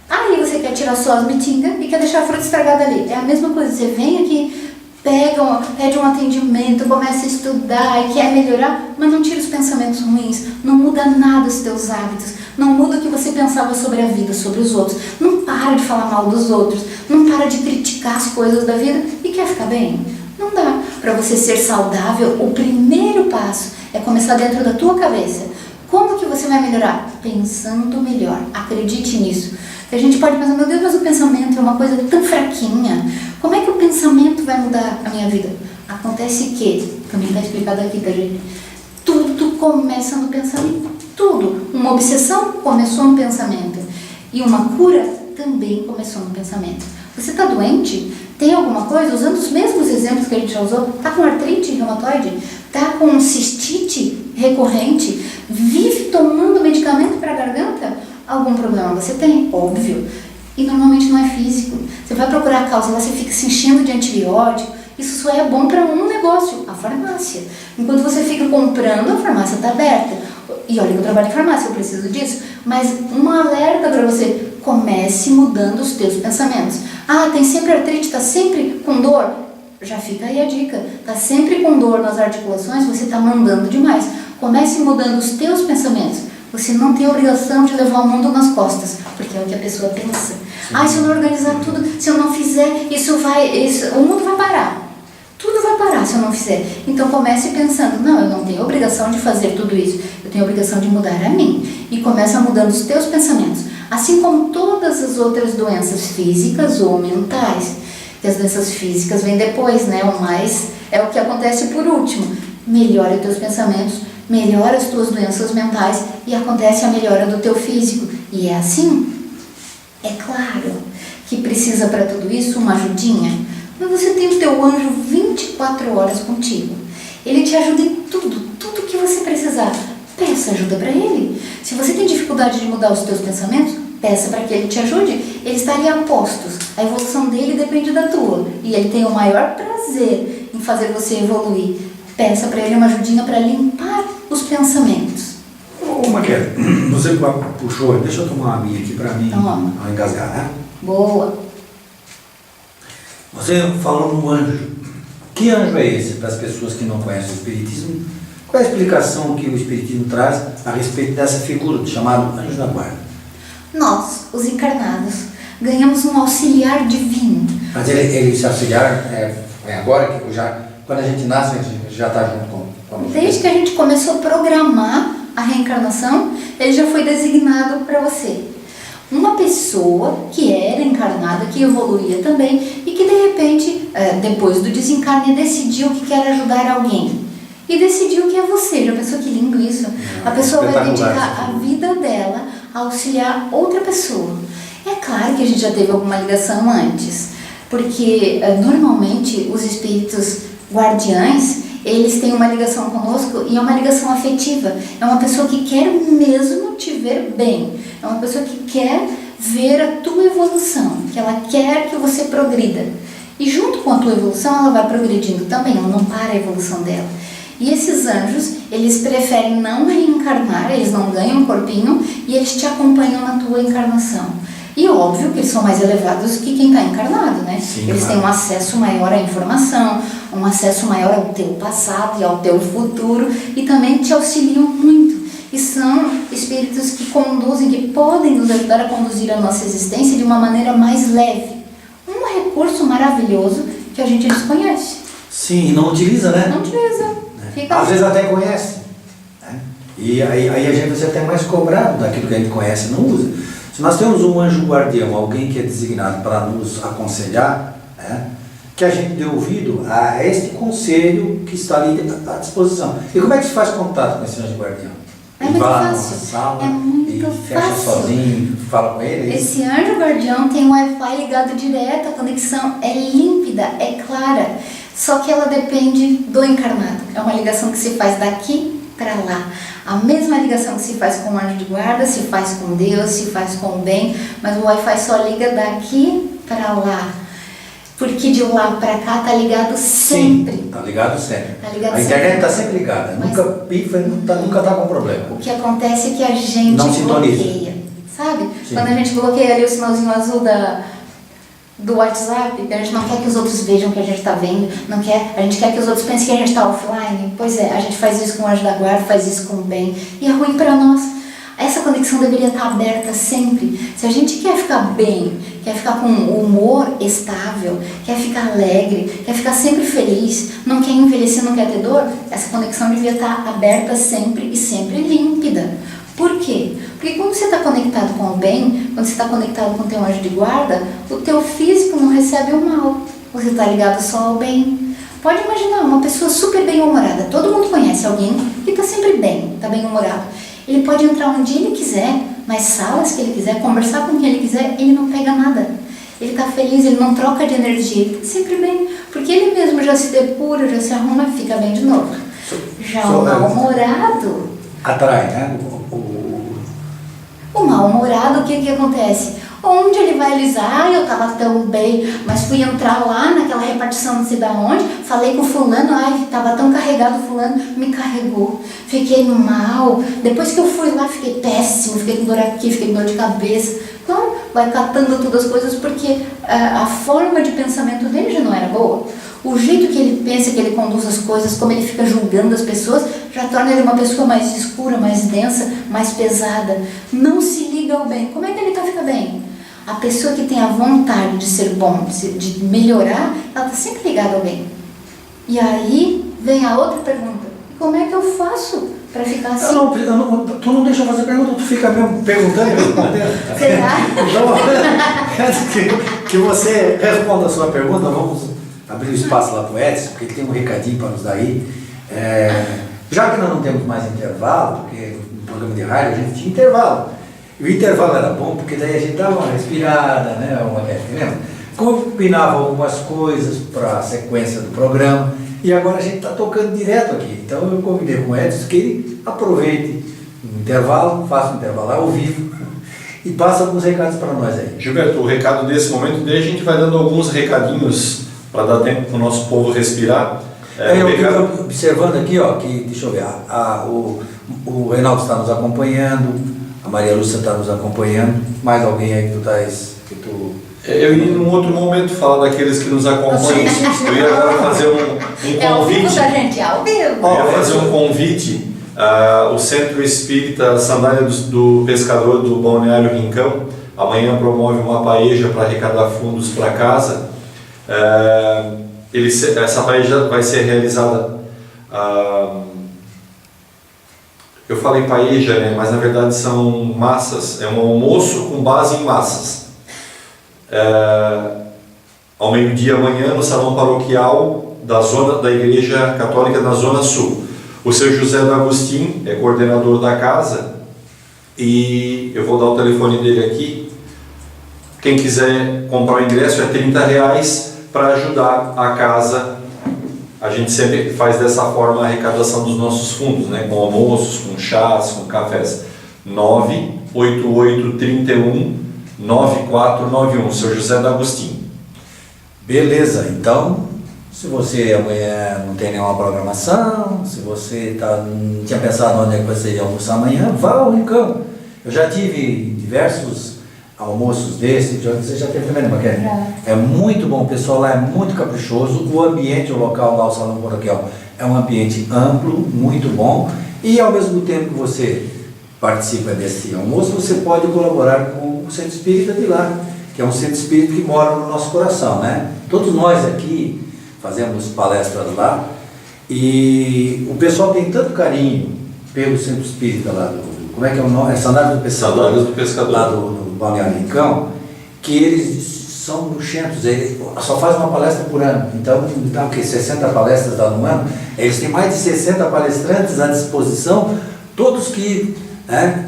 Aí você quer tirar só as mitingas e quer deixar a fruta estragada ali. É a mesma coisa, você vem aqui, pede um atendimento, começa a estudar e quer melhorar, mas não tira os pensamentos ruins, não muda nada os teus hábitos, não muda o que você pensava sobre a vida, sobre os outros, não para de falar mal dos outros, não para de criticar as coisas da vida e quer ficar bem. Não dá. Para você ser saudável, o primeiro passo é começar dentro da tua cabeça. Como que você vai melhorar? pensando melhor. Acredite nisso. A gente pode pensar, meu Deus, mas o pensamento é uma coisa tão fraquinha. Como é que o pensamento vai mudar a minha vida? Acontece que, também está explicado aqui, tá, gente? Tudo começa no pensamento. Tudo. Uma obsessão começou no pensamento. E uma cura também começou no pensamento. Você está doente? Tem alguma coisa? Usando os mesmos exemplos que a gente já usou, está com artrite reumatoide? Está com cistite recorrente? Vive tomando medicamento para a garganta? Algum problema você tem? Óbvio. E normalmente não é físico. Você vai procurar a causa lá, você fica se enchendo de antibiótico. Isso só é bom para um negócio, a farmácia. Enquanto você fica comprando, a farmácia está aberta. E olha que eu trabalho em farmácia, eu preciso disso. Mas um alerta para você: comece mudando os teus pensamentos. Ah, tem sempre artrite, está sempre com dor? Já fica aí a dica. Está sempre com dor nas articulações, você está mandando demais. Comece mudando os teus pensamentos. Você não tem a obrigação de levar o mundo nas costas, porque é o que a pessoa pensa. Ah, se eu não organizar tudo, se eu não fizer, o mundo vai parar. Tudo vai parar se eu não fizer. Então comece pensando: não, eu não tenho obrigação de fazer tudo isso. Eu tenho a obrigação de mudar a mim. E começa mudando os teus pensamentos. Assim como todas as outras doenças físicas ou mentais. Que as doenças físicas vêm depois, né? O mais é o que acontece por último. Melhora os teus pensamentos, melhora as tuas doenças mentais e acontece a melhora do teu físico. E é assim. É claro que precisa para tudo isso uma ajudinha. Mas você tem o teu anjo 24 horas contigo. Ele te ajuda em tudo que você precisar. Peça ajuda para ele. Se você tem dificuldade de mudar os teus pensamentos, peça para que ele te ajude. Ele estaria a postos. A evolução dele depende da tua. E ele tem o maior prazer em fazer você evoluir. Peça para ele uma ajudinha para limpar os pensamentos. Ô, Maquele, você puxou, deixa eu tomar uma minha aqui para mim não engasgar, né? Boa. Você falou no anjo. Que anjo é esse para as pessoas que não conhecem o Espiritismo? Qual é a explicação que o Espiritismo traz a respeito dessa figura chamada anjo da guarda? Nós, os encarnados, ganhamos um auxiliar divino. Mas esse auxiliar é agora, que quando a gente nasce, a gente já está junto com a Desde que a gente começou a programar a reencarnação, ele já foi designado para você. Uma pessoa que era encarnada, que evoluía também e que de repente, depois do desencarne, decidiu que quer ajudar alguém. E decidiu que é você. Já pensou que lindo isso? A pessoa vai dedicar a vida dela a auxiliar outra pessoa. É claro que a gente já teve alguma ligação antes, porque normalmente os espíritos guardiães, eles têm uma ligação conosco e é uma ligação afetiva. É uma pessoa que quer mesmo te ver bem. É uma pessoa que quer ver a tua evolução, que ela quer que você progrida. E junto com a tua evolução, ela vai progredindo também, ela não para a evolução dela. E esses anjos, eles preferem não reencarnar, eles não ganham um corpinho e eles te acompanham na tua encarnação. E óbvio que eles são mais elevados que quem está encarnado, né? Sim, eles têm um acesso maior à informação, um acesso maior ao teu passado e ao teu futuro e também te auxiliam muito. E são espíritos que conduzem, que podem nos ajudar a conduzir a nossa existência de uma maneira mais leve. Um recurso maravilhoso que a gente desconhece. Sim, e não utiliza, né? Não utiliza. Fica Às vezes até conhece. Né? E aí a gente vai ser até mais cobrado daquilo que a gente conhece e não usa. Se nós temos um anjo guardião, alguém que é designado para nos aconselhar, né? Que a gente dê ouvido a este conselho que está ali à disposição. E como é que se faz contato com esse anjo guardião? É muito vai lá numa fácil. sala É muito e fecha fácil. sozinho, fala com ele. Esse anjo guardião tem um Wi-Fi ligado direto, a conexão é límpida, é clara, só que ela depende do encarnado. É uma ligação que se faz daqui para lá. A mesma ligação que se faz com o anjo de guarda, se faz com Deus, se faz com o bem, mas o Wi-Fi só liga daqui para lá. Porque de lá para cá tá ligado sempre. Sim, tá ligado sempre. Tá ligado a internet sempre. está sempre ligada, Mas nunca pifa, nunca tá com problema. O que acontece é que a gente Não sintoniza. bloqueia, sabe? Sim. Quando a gente bloqueia ali o sinalzinho azul do WhatsApp, a gente não quer que os outros vejam o que a gente está vendo, a gente quer que os outros pensem que a gente está offline. Pois é, a gente faz isso com o anjo da guarda, faz isso com o bem, e é ruim para nós. Essa conexão deveria estar aberta sempre. Se a gente quer ficar bem, quer ficar com um humor estável, quer ficar alegre, quer ficar sempre feliz, não quer envelhecer, não quer ter dor, essa conexão devia estar aberta sempre e sempre límpida. Por quê? Porque quando você está conectado com o bem, quando você está conectado com o teu anjo de guarda, o teu físico não recebe o mal. Você está ligado só ao bem. Pode imaginar uma pessoa super bem-humorada. Todo mundo conhece alguém que está sempre bem, está bem-humorado. Ele pode entrar onde ele quiser, nas salas que ele quiser, conversar com quem ele quiser, ele não pega nada. Ele está feliz, ele não troca de energia, ele está sempre bem. Porque ele mesmo já se depura, já se arruma e fica bem de novo. Já o mal-humorado... Atrai, né? O mal-humorado, o que acontece? Onde ele vai alisar, eu estava tão bem, mas fui entrar lá naquela repartição não sei da onde, falei com fulano, estava tão carregado, fulano me carregou, fiquei mal, depois que eu fui lá fiquei péssimo, fiquei com dor aqui, fiquei com dor de cabeça. Então vai catando todas as coisas porque a forma de pensamento dele já não era boa. O jeito que ele pensa, que ele conduz as coisas, como ele fica julgando as pessoas, já torna ele uma pessoa mais escura, mais densa, mais pesada. Não se liga ao bem. Como é que ele fica bem? A pessoa que tem a vontade de ser bom, de melhorar, ela está sempre ligada ao bem. E aí vem a outra pergunta. Como é que eu faço para ficar assim? Tu não deixa eu fazer pergunta, tu fica mesmo perguntando e respondendo. Será? Então, antes que você responda a sua pergunta, vamos abrir o espaço lá para o Edson, porque ele tem um recadinho para nos dar aí. Já que nós não temos mais intervalo, porque no programa de rádio a gente tinha intervalo. E o intervalo era bom, porque daí a gente dava uma respirada, né? Lembra? Combinava algumas coisas para a sequência do programa. E agora a gente está tocando direto aqui. Então eu convidei com o Edson que ele aproveite o intervalo, faça um intervalo ao vivo e passa alguns recados para nós aí. Gilberto, o recado desse momento, daí a gente vai dando alguns recadinhos para dar tempo para o nosso povo respirar. Eu estou observando aqui, ó, que, deixa eu ver, o Reinaldo está nos acompanhando, a Maria Lúcia está nos acompanhando, mais alguém aí que tu... Eu ia num outro momento falar daqueles que nos acompanham. Eu ia agora fazer um convite. É ao vivo da gente, ao vivo. Eu ia fazer um convite. O Centro Espírita Sandália do Pescador do Balneário Rincão amanhã promove uma paeja para arrecadar fundos para casa. Essa paeja vai ser realizada, eu falei paeja, né, mas na verdade são massas, é um almoço com base em massas. Ao meio-dia amanhã no Salão Paroquial da Igreja Católica na Zona Sul. O seu José D'Agostin é coordenador da casa e eu vou dar o telefone dele aqui. Quem quiser comprar o ingresso é R$30 para ajudar a casa. A gente sempre faz dessa forma a arrecadação dos nossos fundos, né? Com almoços, com chás, com cafés. 98831-9491, seu José D'Agostin. Beleza, então, se você amanhã não tem nenhuma programação, se você não tinha pensado onde é que você ia almoçar amanhã, vá ao Rincão. Eu já tive diversos almoços desses, você já teve também, Maquene? É muito bom, o pessoal lá é muito caprichoso, o ambiente, o local lá, o Salão Paroquial, é um ambiente amplo, muito bom, e ao mesmo tempo que você participa desse almoço, você pode colaborar com o Centro Espírita de lá, que é um centro espírita que mora no nosso coração, né? Todos nós aqui fazemos palestras lá, e o pessoal tem tanto carinho pelo Centro Espírita lá, como é que é o nome? É Sandálias do Pescador. Sandálias do Pescador. Lá do Balneário Rincão, que eles são bruxentos, eles só fazem uma palestra por ano, então o que 60 palestras dá no ano, eles têm mais de 60 palestrantes à disposição, todos que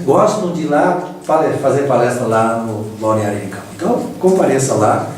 gostam de ir lá fazer palestra lá no Balneário Rincão. Então compareça lá.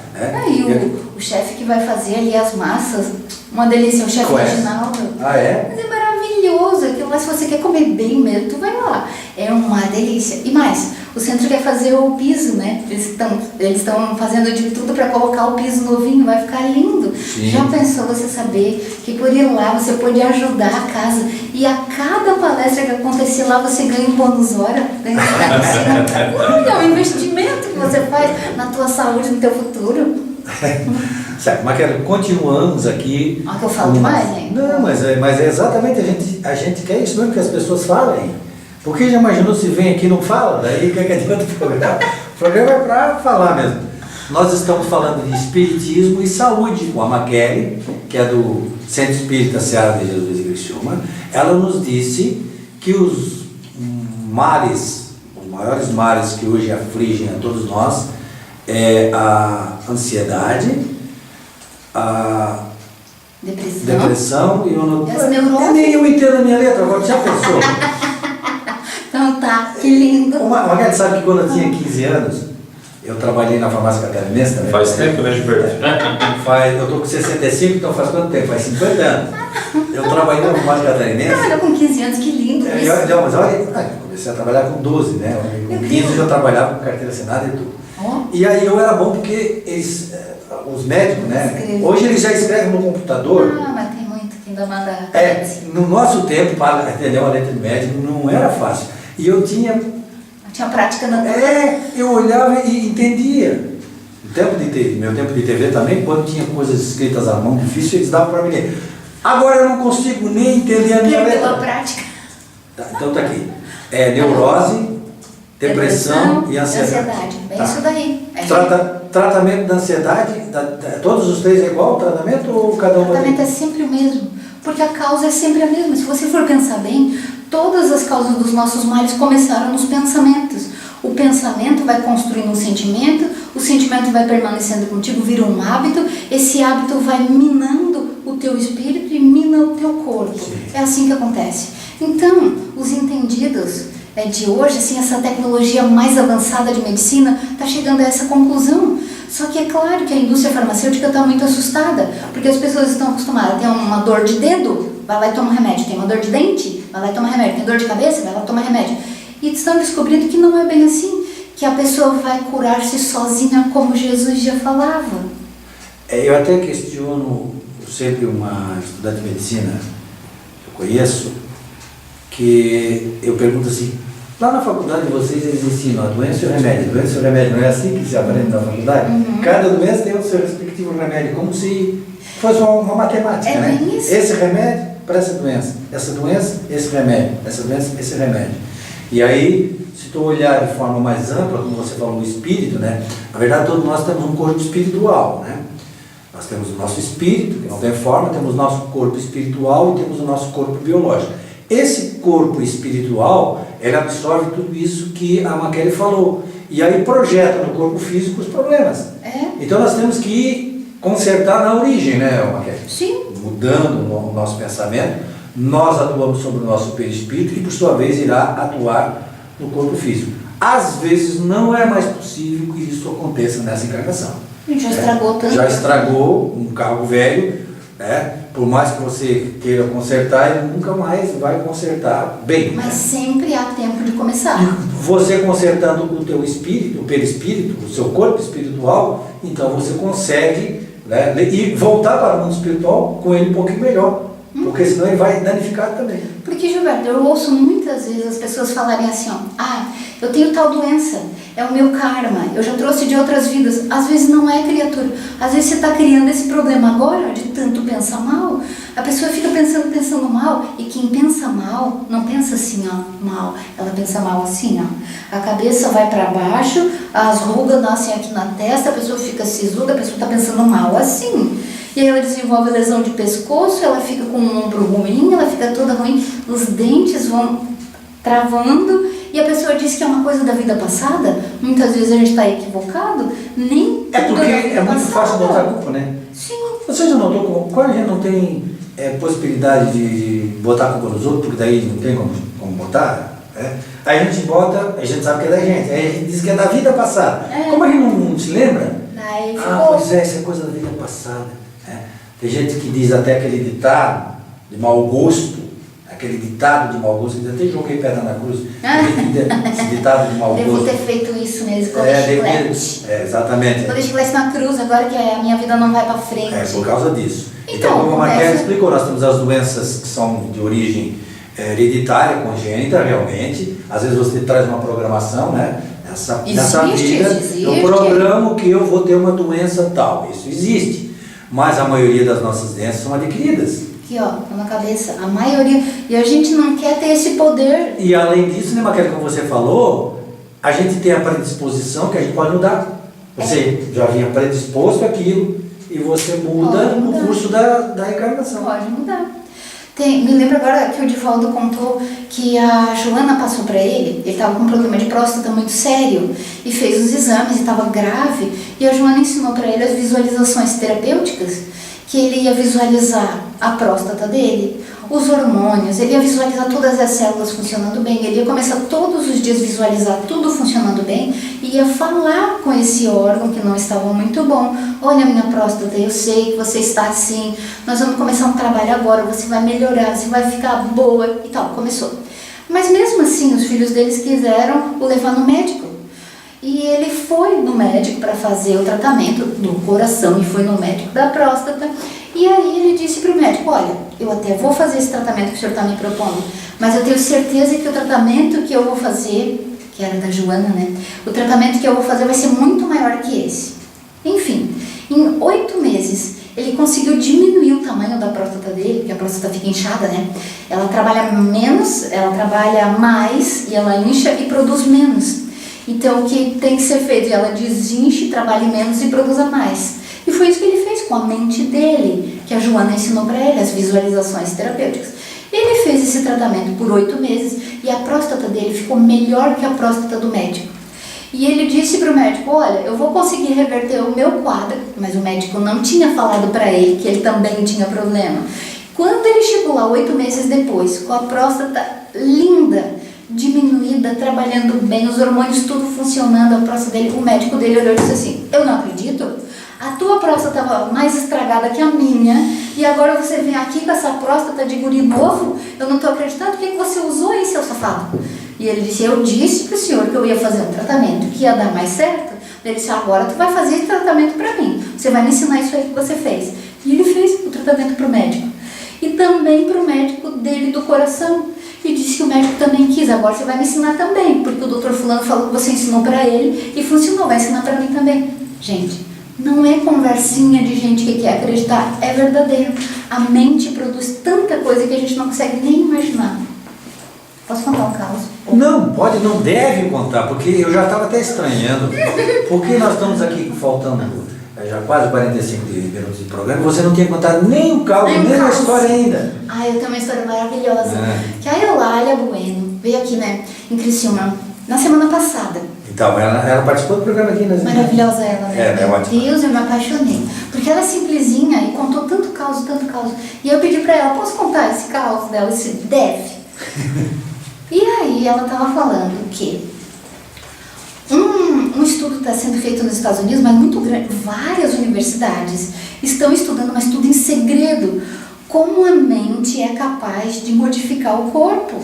O chefe que vai fazer ali as massas, uma delícia, o chefe Reginaldo. Ah, é? Mas é maravilhoso, aquilo lá, se você quer comer bem mesmo, tu vai lá. É uma delícia. E mais, o centro quer fazer o piso, né? Eles estão fazendo de tudo para colocar o piso novinho, vai ficar lindo. Sim. Já pensou você saber que por ir lá você pode ajudar a casa e a cada palestra que acontecer lá você ganha um bônus hora, é um investimento que você faz na tua saúde, no teu futuro. Certo, mas continuamos aqui. Que eu falo demais, né? Não, mas é exatamente, a gente quer isso mesmo, que as pessoas falem. Porque já imaginou se vem aqui e não fala? Daí o que adianta o programa? O programa é para falar mesmo. Nós estamos falando de espiritismo e saúde com a Maquele, que é do Centro Espírita Seara de Jesus de Criciúma. Ela nos disse que os males maiores males que hoje afligem a todos nós é a ansiedade, a depressão e as neuroses. Nem eu entendo a minha letra, agora já pensou? Então tá, que lindo. Uma gente sabe que quando eu tinha 15 anos, eu trabalhei na farmácia catarinense também. Faz tempo, né, Gilberto? Eu estou com 65, então faz quanto tempo? Faz 50 anos. Eu trabalhei na farmácia catarinense. Trabalhou com 15 anos, que lindo isso. Mas olha, eu comecei a trabalhar com 12, né? Com 15 eu já trabalhava com carteira assinada e tudo. E aí eu era bom porque os médicos, né? Hoje eles já escrevem no computador. Ah, mas tem muito que ainda manda. No nosso tempo, para entender uma letra de médico não era fácil. E eu tinha prática na eu olhava e entendia. Meu tempo de TV também, quando tinha coisas escritas à mão difíceis, eles davam para mim ler. Agora eu não consigo nem entender a minha letra. Pela prática. Tá, então tá aqui. Neurose, depressão e ansiedade. É isso daí. Tratamento da ansiedade, todos os três é igual o tratamento ou cada um? O tratamento é sempre o mesmo, porque a causa é sempre a mesma. Se você for pensar bem, todas as causas dos nossos males começaram nos pensamentos. O pensamento vai construindo um sentimento, o sentimento vai permanecendo contigo, vira um hábito, esse hábito vai minando o teu espírito e mina o teu corpo. Sim. É assim que acontece. Então, os entendidos de hoje, assim, essa tecnologia mais avançada de medicina está chegando a essa conclusão. Só que é claro que a indústria farmacêutica está muito assustada, porque as pessoas estão acostumadas, tem uma dor de dedo, vai lá e toma remédio, tem uma dor de dente, vai lá e toma remédio, tem dor de cabeça, vai lá e toma remédio. E estão descobrindo que não é bem assim, que a pessoa vai curar-se sozinha, como Jesus já falava. Eu até questiono sempre uma estudante de medicina que eu conheço, que eu pergunto assim, lá na faculdade vocês eles ensinam a doença e o remédio. Doença e o remédio não é assim que se aprende na faculdade? Uhum. Cada doença tem o seu respectivo remédio, como se fosse uma matemática, né? Bem isso. Esse remédio para essa doença, esse remédio, essa doença, esse remédio. E aí, se tu olhar de forma mais ampla, como você falou, o espírito, né? Na verdade, todos nós temos um corpo espiritual, né? Nós temos o nosso espírito, que não tem forma, temos o nosso corpo espiritual e temos o nosso corpo biológico. Esse corpo espiritual, ele absorve tudo isso que a Maquele falou. E aí projeta no corpo físico os problemas. Então nós temos que consertar na origem, né, Maquele? Sim. Mudando o nosso pensamento, nós atuamos sobre o nosso perispírito e por sua vez irá atuar no corpo físico. Às vezes não é mais possível que isso aconteça nessa encarnação. Já estragou tanto. Já estragou um carro velho, né? Por mais que você queira consertar, ele nunca mais vai consertar bem. Mas né? sempre há tempo de começar. Você consertando o teu espírito, o perispírito, o seu corpo espiritual, então você consegue, né, e voltar para o mundo espiritual com ele um pouquinho melhor. Porque senão ele vai danificar também. Porque, Gilberto, eu ouço muitas vezes as pessoas falarem assim, eu tenho tal doença, é o meu karma, eu já trouxe de outras vidas. Às vezes não é, criatura. Às vezes você está criando esse problema agora, de tanto pensar mal. A pessoa fica pensando mal, e quem pensa mal, não pensa assim, mal. Ela pensa mal assim, A cabeça vai para baixo, as rugas nascem aqui na testa, a pessoa fica sisuda, a pessoa está pensando mal assim. E aí ela desenvolve lesão de pescoço, ela fica com um ombro ruim, ela fica toda ruim, os dentes vão travando, e a pessoa diz que é uma coisa da vida passada. Muitas vezes a gente está equivocado, nem porque é muito fácil botar a culpa, né? Sim. Você já notou como quando a gente não tem possibilidade de botar a culpa nos outros, porque daí não tem como botar, né? Aí a gente bota, a gente sabe que é da gente, aí a gente diz que é da vida passada. Como a gente não se lembra, pois é, isso é coisa da vida passada. Tem gente que diz até aquele ditado de mau gosto, aquele ditado de mau gosto, eu até joguei pedra na cruz, esse ditado de mau gosto. Devo ter feito isso mesmo, com chiclete. Exatamente. Quando chiclete na cruz, agora que a minha vida não vai para frente. Por causa disso. Então como a Maquele explicou, nós temos as doenças que são de origem hereditária, congênita, realmente. Às vezes você traz uma programação, né? Nessa vida, eu programo que eu vou ter uma doença tal. Isso existe. Mas a maioria das nossas doenças são adquiridas. Aqui, na cabeça, a maioria. E a gente não quer ter esse poder. E além disso, né, Maquele, como você falou, a gente tem a predisposição que a gente pode mudar. Você já vinha predisposto àquilo e você muda o curso da encarnação. Pode mudar. Me lembro agora que o Divaldo contou que a Joana passou para ele estava com um problema de próstata muito sério e fez os exames e estava grave, e a Joana ensinou para ele as visualizações terapêuticas, que ele ia visualizar a próstata dele, os hormônios, ele ia visualizar todas as células funcionando bem, ele ia começar todos os dias a visualizar tudo funcionando bem e ia falar com esse órgão que não estava muito bom. Olha, minha próstata, eu sei que você está assim, nós vamos começar um trabalho agora, você vai melhorar, você vai ficar boa e tal. Começou. Mas mesmo assim, os filhos deles quiseram o levar no médico. E ele foi no médico para fazer o tratamento do coração e foi no médico da próstata. E aí ele disse para o médico, olha, eu até vou fazer esse tratamento que o senhor está me propondo, mas eu tenho certeza que o tratamento que eu vou fazer, que era da Joana, né? O tratamento que eu vou fazer vai ser muito maior que esse. Enfim, em 8 meses, ele conseguiu diminuir o tamanho da próstata dele, porque a próstata fica inchada, né? Ela trabalha menos, ela trabalha mais, e ela incha e produz menos. Então, o que tem que ser feito? Ela desinche, trabalhe menos e produza mais. E foi isso que ele fez com a mente dele, que a Joana ensinou para ele, as visualizações terapêuticas. Ele fez esse tratamento por 8 meses e a próstata dele ficou melhor que a próstata do médico. E ele disse para o médico, olha, eu vou conseguir reverter o meu quadro, mas o médico não tinha falado para ele que ele também tinha problema. Quando ele chegou lá 8 meses depois, com a próstata linda, diminuída, trabalhando bem, os hormônios tudo funcionando, a próstata dele, o médico dele olhou e disse assim, eu não acredito, a tua próstata estava mais estragada que a minha e agora você vem aqui com essa próstata de guri novo, eu não estou acreditando, o que você usou aí, seu safado? E ele disse, eu disse para o senhor que eu ia fazer um tratamento que ia dar mais certo. Ele disse, agora tu vai fazer esse tratamento para mim, você vai me ensinar isso aí que você fez. E ele fez o tratamento para o médico e também para o médico dele do coração. E disse que o médico também quis, agora você vai me ensinar também, porque o doutor fulano falou que você ensinou para ele e funcionou, vai ensinar para mim também. Gente, não é conversinha de gente que quer acreditar, é verdadeiro. A mente produz tanta coisa que a gente não consegue nem imaginar. Posso contar um caso? Não, pode, não deve contar, porque eu já estava até estranhando, porque nós estamos aqui faltando já quase 45 minutos de programa, você não tinha contado nem o caso, nem a história ainda. Ah, eu tenho uma história maravilhosa. Que a Eulália Bueno veio aqui, né, em Criciúma, na semana passada. Então, ela participou do programa aqui, né? Maravilhosa ela, né? É ótimo. Deus, eu me apaixonei. Porque ela é simplesinha e contou tanto caos. E eu pedi pra ela, posso contar esse caos dela? Esse deve. E aí ela tava falando que um estudo está sendo feito nos Estados Unidos, mas muito grande, várias universidades estão estudando, mas tudo em segredo, como a mente é capaz de modificar o corpo.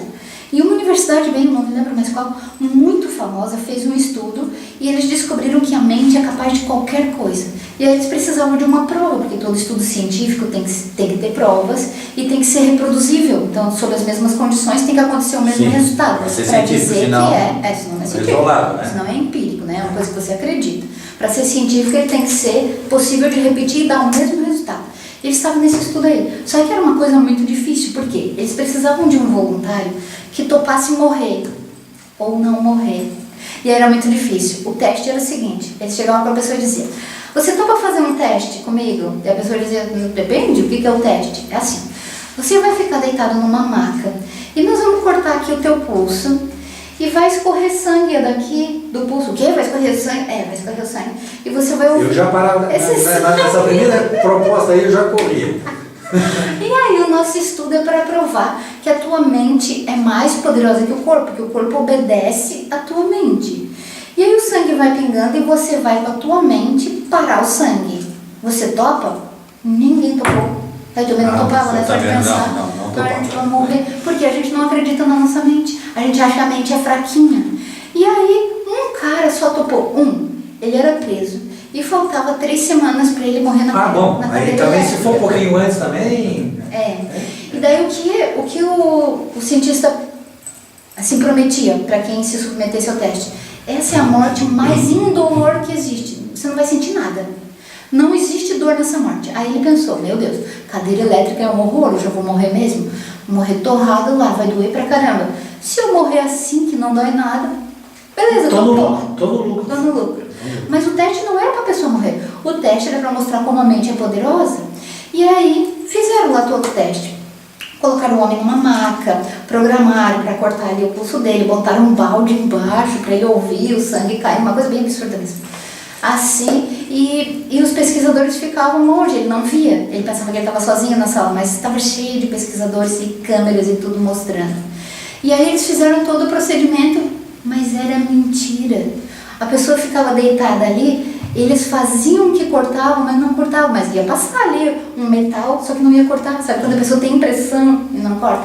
E uma universidade, bem, não me lembro mais qual, muito famosa, fez um estudo e eles descobriram que a mente é capaz de qualquer coisa. E aí eles precisavam de uma prova, porque todo estudo científico tem que ter provas e tem que ser reproduzível. Então, sob as mesmas condições, tem que acontecer o mesmo resultado. Para ser pra científico, dizer senão, que senão não é científico, isolado, né? senão é empírico, né? É uma coisa que você acredita. Para ser científico, ele tem que ser possível de repetir e dar o mesmo resultado. Eles estavam nesse estudo aí. Só que era uma coisa muito difícil, porque eles precisavam de um voluntário que topasse morrer ou não morrer. E era muito difícil. O teste era o seguinte, eles chegavam para a pessoa e diziam, você topa fazer um teste comigo? E a pessoa dizia, depende, o que é o teste? É assim, você vai ficar deitado numa maca e nós vamos cortar aqui o teu pulso e vai escorrer sangue daqui do pulso. O quê? Vai escorrer sangue? É, vai escorrer o sangue. E você vai ouvir. Eu já parava nessa primeira proposta aí, eu já corria. E aí o nosso estudo é para provar que a tua mente é mais poderosa que o corpo, que o corpo obedece à tua mente. E aí o sangue vai pingando e você vai com a tua mente parar o sangue. Você topa? Ninguém topou. Eu também não topava, né? Só de pensar. Não topava. Pra morrer, porque a gente não acredita na nossa mente. A gente acha que a mente é fraquinha. E aí um cara só topou. Ele era preso. E faltava 3 semanas para ele morrer na bom, na aí também se for um pouquinho antes também... E daí o que o cientista assim prometia para quem se submetesse ao teste? Essa é a morte mais indolor que existe. Você não vai sentir nada. Não existe dor nessa morte. Aí ele pensou, meu Deus, cadeira elétrica é um horror, eu já vou morrer mesmo. Vou morrer torrado lá, vai doer pra caramba. Se eu morrer assim, que não dói nada, beleza, tô no lucro. Mas o teste não era para a pessoa morrer. O teste era para mostrar como a mente é poderosa. E aí fizeram lá todo o teste. Colocaram colocaram o homem numa maca, programaram para cortar ali o pulso dele, botaram um balde embaixo para ele ouvir o sangue cair, uma coisa bem absurda mesmo. Assim, e os pesquisadores ficavam longe, ele não via, ele pensava que ele estava sozinho na sala, mas estava cheio de pesquisadores e câmeras e tudo mostrando. E aí eles fizeram todo o procedimento, mas era mentira. A pessoa ficava deitada ali, eles faziam que cortavam, mas não cortavam, mas ia passar ali um metal, só que não ia cortar, sabe? Quando a pessoa tem impressão e não corta.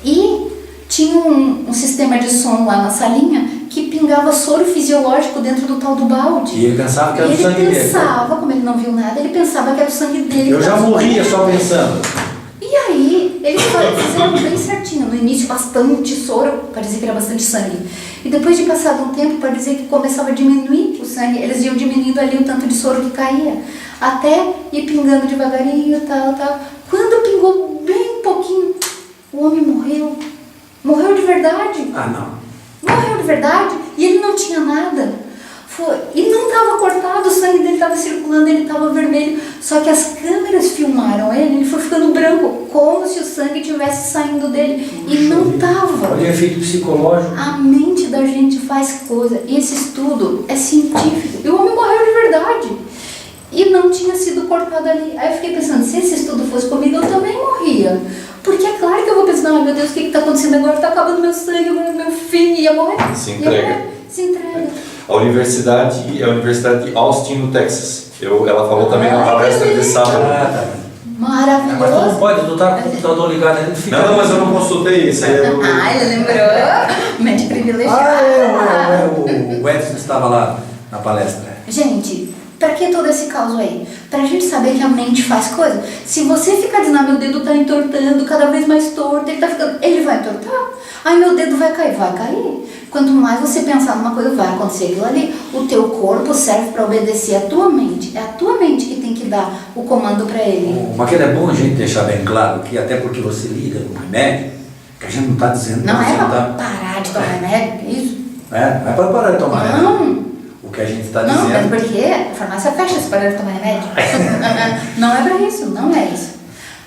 E tinha um sistema de som lá na salinha que pingava soro fisiológico dentro do tal do balde. E ele pensava que era o sangue dele. Ele pensava, como ele não viu nada, ele pensava que era o sangue dele. Eu já morria só pensando. E aí, eles fizeram bem certinho. No início, bastante soro, parecia que era bastante sangue. E depois de passado um tempo, parecia que começava a diminuir o sangue. Eles iam diminuindo ali o tanto de soro que caía. Até ir pingando devagarinho, tal. Quando pingou bem pouquinho, o homem morreu. Morreu de verdade. Ah, não. Morreu de verdade. E ele não tinha nada. E não estava cortado, o sangue dele estava circulando, ele estava vermelho. Só que as câmeras filmaram ele foi ficando branco, como se o sangue estivesse saindo dele. E não estava. Olha o efeito psicológico. A mente da gente faz coisa. E esse estudo é científico. E o homem morreu de verdade. E não tinha sido cortado ali. Aí eu fiquei pensando, se esse estudo fosse comigo, eu também morria. Porque é claro que eu vou pensar, meu Deus, o que está acontecendo agora? Está acabando meu sangue, meu fim, ia morrer. Se entrega. Se entrega. A universidade é a Universidade de Austin, no Texas. Ela falou também na palestra de sábado. Maravilhoso. Mas tu não pode, tu tá com o computador ligado ali, fica. Não, mas eu não consultei isso. Aí eu... ele lembrou. Mente privilegiada. O Edson estava lá na palestra. Gente, pra que todo esse caos aí? Pra gente saber que a mente faz coisa. Se você ficar dizendo, meu dedo tá entortando, cada vez mais torto, ele vai entortar. Aí meu dedo vai cair. Quanto mais você pensar numa coisa, vai acontecer aquilo ali. O teu corpo serve para obedecer a tua mente. É a tua mente que tem que dar o comando para ele. Mas que é bom a gente deixar bem claro que até porque você lida com remédio, que a gente não está dizendo... Não é para tá... parar de tomar remédio, isso? Não é para parar de tomar remédio. Não. O que a gente está dizendo... Não, mas porque a farmácia fecha se parar de tomar remédio. Não é para isso, não é isso.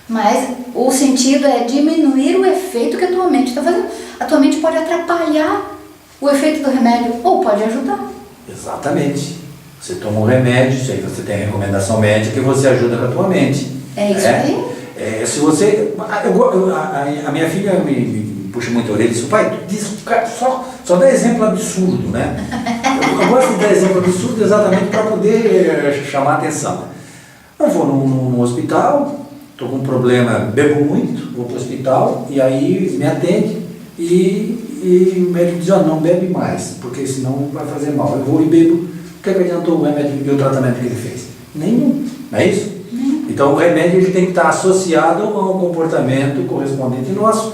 Mas o sentido é diminuir o efeito que a tua mente está fazendo. A tua mente pode atrapalhar o efeito do remédio ou pode ajudar. Exatamente. Você toma um remédio, isso aí você tem a recomendação médica e você ajuda com a tua mente. É isso aí. Se você... a minha filha me puxa muito a orelha e diz, pai, só dá exemplo absurdo, né? Eu gosto de dar exemplo absurdo exatamente para poder chamar a atenção. Eu vou num hospital, estou com um problema, bebo muito, vou para o hospital e aí me atende e o médico diz, não bebe mais, porque senão vai fazer mal. Eu vou e bebo, o que adiantou o remédio e o tratamento que ele fez? Nenhum, não é isso? Então o remédio ele tem que estar associado a um comportamento correspondente nosso.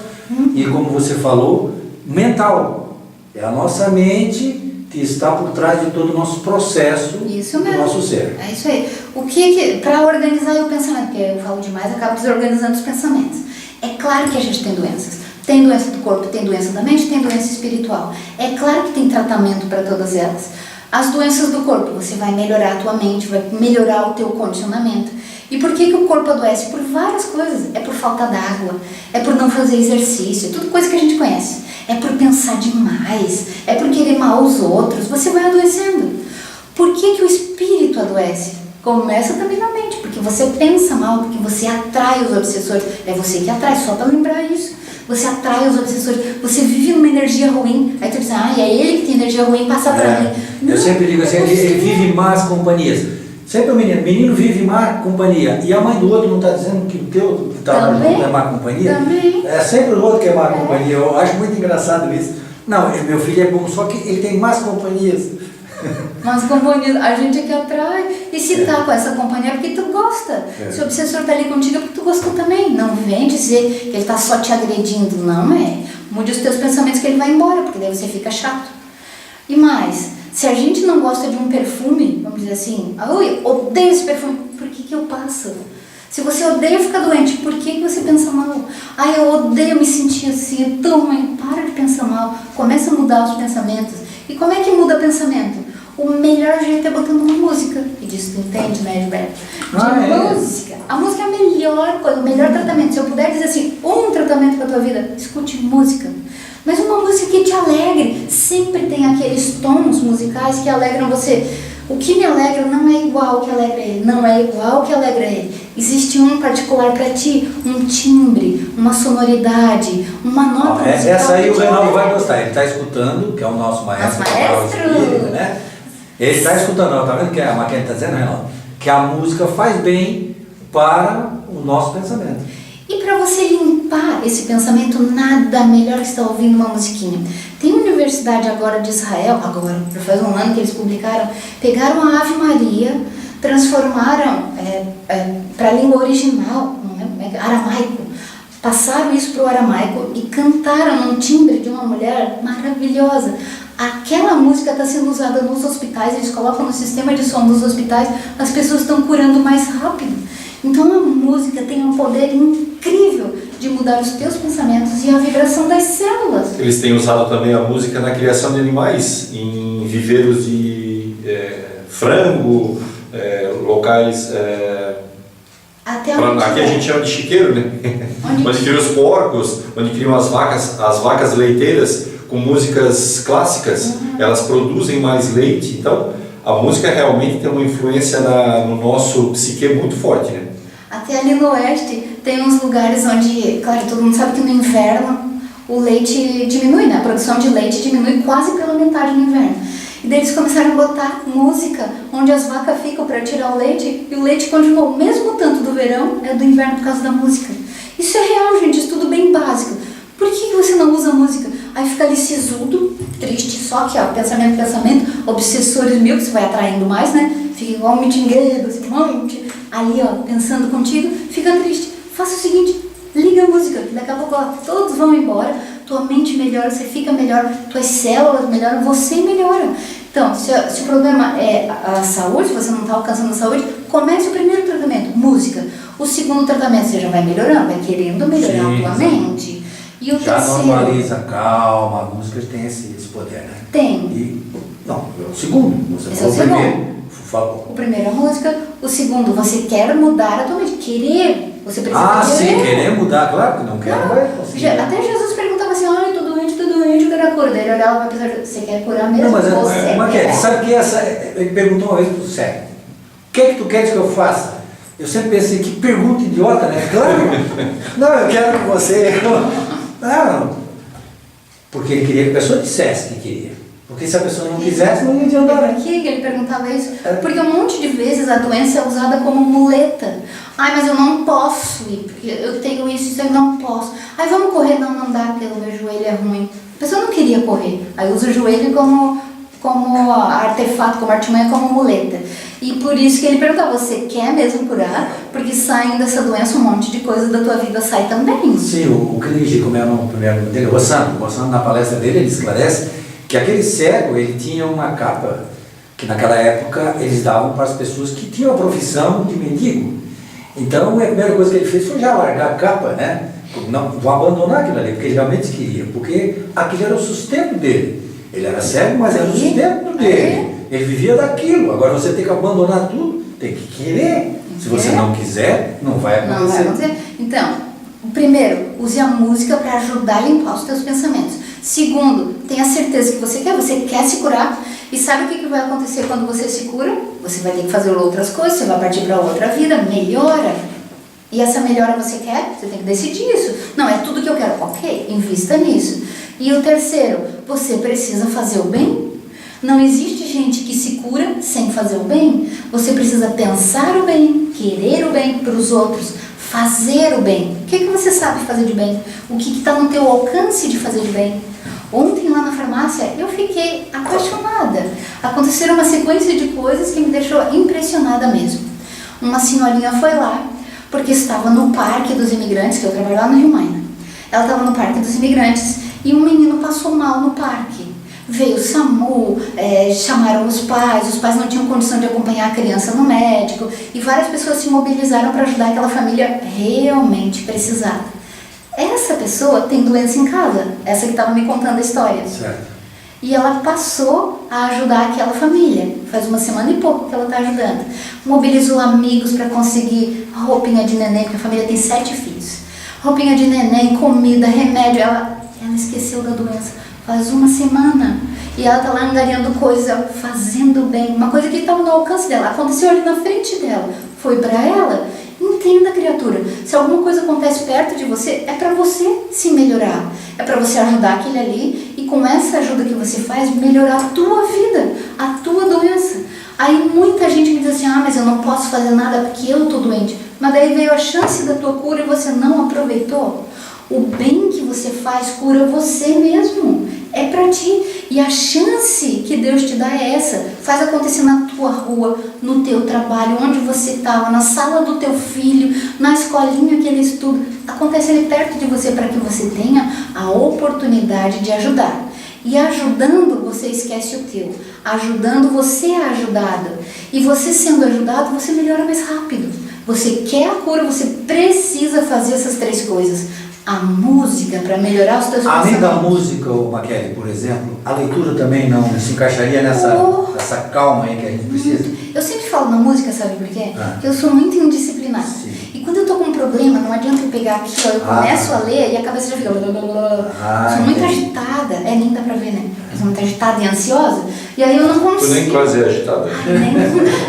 E como você falou, mental. É a nossa mente que está por trás de todo o nosso processo do nosso ser. É isso aí. O que para organizar o pensamento, porque eu falo demais, acabo desorganizando os pensamentos. É claro que a gente tem doenças. Tem doença do corpo, tem doença da mente, tem doença espiritual. É claro que tem tratamento para todas elas. As doenças do corpo, você vai melhorar a tua mente, vai melhorar o teu condicionamento. E por que o corpo adoece? Por várias coisas. É por falta d'água, é por não fazer exercício, é tudo coisa que a gente conhece. É por pensar demais, é por querer mal aos outros, você vai adoecendo. Por que o espírito adoece? Começa também na mente, porque você pensa mal, porque você atrai os obsessores. É você que atrai, só para lembrar isso. Você atrai os obsessores, você vive numa energia ruim, aí tu diz, é ele que tem energia ruim, passa pra mim. Eu sempre digo assim, ele vive más companhias. Sempre o menino vive má companhia. E a mãe do outro não está dizendo que o teu que está junto é má companhia? Também. É sempre o outro que é má companhia. Eu acho muito engraçado isso. Não, meu filho é bom, só que ele tem más companhias. Mas companhia, a gente é que atrai. E se tá com essa companhia é porque tu gosta. Se o obsessor tá ali contigo é porque tu gostou também. Não vem dizer que ele tá só te agredindo. Não é. Mude os teus pensamentos que ele vai embora, porque daí você fica chato. E mais, se a gente não gosta de um perfume, vamos dizer assim, eu odeio esse perfume, por que eu passo? Se você odeia ficar doente, por que você pensa mal? Eu odeio me sentir assim, é tão ruim. Para de pensar mal. Começa a mudar os pensamentos. E como é que muda o pensamento? O melhor jeito é botando uma música. E disso tu entende, né, Gilberto? Música. A música é a melhor coisa, o melhor tratamento. Se eu puder dizer assim, um tratamento tua vida, escute música. Mas uma música que te alegre. Sempre tem aqueles tons musicais que alegram você. O que me alegra não é igual ao que alegra ele, não é igual ao que alegra ele. Existe um particular para ti, um timbre, uma sonoridade, uma nota musical. Essa aí o Reinaldo vai gostar, ele está escutando, que é o nosso maestro. Nosso maestro! Né? Ele está escutando, tá vendo que a Maquene está dizendo, Reinaldo? Que a música faz bem para o nosso pensamento. E para você limpar esse pensamento, nada melhor que estar ouvindo uma musiquinha. Tem uma universidade agora de Israel, já faz um ano que eles publicaram, pegaram a Ave Maria, transformaram para a língua original, aramaico, passaram isso para o aramaico e cantaram num timbre de uma mulher maravilhosa. Aquela música está sendo usada nos hospitais, eles colocam no sistema de som dos hospitais, as pessoas estão curando mais rápido. Então a música tem um poder incrível de mudar os teus pensamentos e a vibração das células. Eles têm usado também a música na criação de animais, em viveiros de frango, locais... Até aqui a gente chama de chiqueiro, né? Onde criam os porcos, onde criam as vacas leiteiras com músicas clássicas, elas produzem mais leite. Então, a música realmente tem uma influência no nosso psique muito forte, né? Até ali no oeste tem uns lugares onde, claro, todo mundo sabe que no inverno o leite diminui, né? A produção de leite diminui quase pela metade no inverno. E daí eles começaram a botar música onde as vacas ficam para tirar o leite e o leite continua o mesmo tanto do verão é do inverno por causa da música. Isso é real, gente, isso tudo bem básico. Por que você não usa música? Aí fica ali sisudo, triste, só que ó, pensamento, obsessores mil que você vai atraindo mais, né? Fica igual um mitingueiro, assim, ali ó, pensando contigo, fica triste. Faça o seguinte, liga a música, daqui a pouco ó, todos vão embora, tua mente melhora, você fica melhor, tuas células melhoram, você melhora. Então, se o problema é a saúde, se você não está alcançando a saúde, comece o primeiro tratamento, música. O segundo tratamento você já vai melhorando, vai querendo melhorar a tua mente. E o já terceiro... normaliza, calma, a música tem esse poder, né? Tem. Não, é o segundo. Você Esse é o falou segundo. primeiro. Por favor. O primeiro é a música, o segundo, você quer mudar a tua mente, querer, você precisa sim, querer mudar, claro que não quer, não vai conseguir. Até Jesus perguntava assim, ai, tô doente, eu quero a cura. Daí ele olhava para a pessoa, você quer curar mesmo? Não, mas você Maquete, sabe que ele perguntou uma vez pro cego, o que é que tu queres que eu faça? Eu sempre pensei, que pergunta idiota, né? Claro, não, eu quero que você... Não, porque ele queria que a pessoa dissesse que queria. Porque se a pessoa não quisesse, não ia adiantar. Por que ele perguntava isso? Porque um monte de vezes a doença é usada como muleta. Ai, mas eu não posso ir, porque eu tenho isso, eu não posso. Ai, vamos correr, não dá, porque o meu joelho é ruim. A pessoa não queria correr, aí usa o joelho como artefato, como artimanha, como muleta. E por isso que ele perguntava, você quer mesmo curar? Porque saindo dessa doença um monte de coisa da tua vida sai também. Sim, o Clinge, como é o primeiro dele, o Rossano, na palestra dele, ele esclarece que aquele cego, ele tinha uma capa que naquela época eles davam para as pessoas que tinham a profissão de mendigo. Então a primeira coisa que ele fez foi já largar a capa, né? Não, vou abandonar aquilo ali, porque ele realmente queria, porque aquilo era o sustento dele. Ele era cego, mas era o sustento dele. Ele vivia daquilo. Agora você tem que abandonar tudo, tem que querer. Se você não quiser, não vai acontecer. Não vai acontecer. Então, primeiro, use a música para ajudar a limpar os teus pensamentos. Segundo, tenha certeza que você quer se curar. E sabe o que vai acontecer quando você se cura? Você vai ter que fazer outras coisas, você vai partir para outra vida, melhora. E essa melhora você quer? Você tem que decidir isso. Não, é tudo que eu quero. Ok, invista nisso. E o terceiro, você precisa fazer o bem. Não existe gente que se cura sem fazer o bem. Você precisa pensar o bem, querer o bem para os outros, fazer o bem. O que você sabe fazer de bem? O que está no teu alcance de fazer de bem? Ontem lá na farmácia eu fiquei apaixonada. Aconteceram uma sequência de coisas que me deixou impressionada mesmo. Uma senhorinha foi lá porque estava no Parque dos Imigrantes, que eu trabalho lá no Rio Maina. Ela estava no Parque dos Imigrantes e um menino passou mal no parque. Veio o SAMU, chamaram os pais não tinham condição de acompanhar a criança no médico e várias pessoas se mobilizaram para ajudar aquela família realmente precisada. Essa pessoa tem doença em casa, essa que estava me contando a história. Certo. E ela passou a ajudar aquela família. Faz uma semana e pouco que ela está ajudando. Mobilizou amigos para conseguir roupinha de neném, porque a família tem 7 filhos. roupinha de neném, comida, remédio. Ela esqueceu da doença faz uma semana. E ela tá lá angariando coisa, fazendo bem. Uma coisa que estava no alcance dela, aconteceu ali na frente dela, foi para ela. Entenda, criatura, se alguma coisa acontece perto de você, é para você se melhorar. É para você ajudar aquele ali e com essa ajuda que você faz, melhorar a tua vida, a tua doença. Aí muita gente me diz assim, mas eu não posso fazer nada porque eu tô doente. Mas daí veio a chance da tua cura e você não aproveitou. O bem que você faz cura você mesmo. É para ti. E a chance que Deus te dá é essa. Faz acontecer na tua rua, no teu trabalho, onde você estava, na sala do teu filho, na escolinha que ele estuda. Acontece ali perto de você para que você tenha a oportunidade de ajudar. E ajudando, você esquece o teu. Ajudando, você é ajudado. E você sendo ajudado, você melhora mais rápido. Você quer a cura, você precisa fazer essas 3 coisas. A música para melhorar os teus Além pensamentos. da música, Maquele, por exemplo, a leitura também não se encaixaria nessa calma aí que a gente precisa? Eu sempre falo na música, sabe por quê? Ah. Porque eu sou muito indisciplinada. Sim. E quando eu tô com um problema, não adianta eu pegar aqui, ó, eu começo a ler e a cabeça já fica... Eu sou muito entendi. agitada. É, nem dá pra ver, né? Eu sou muito agitada e ansiosa. E aí eu não consigo... Tu nem quase é agitada.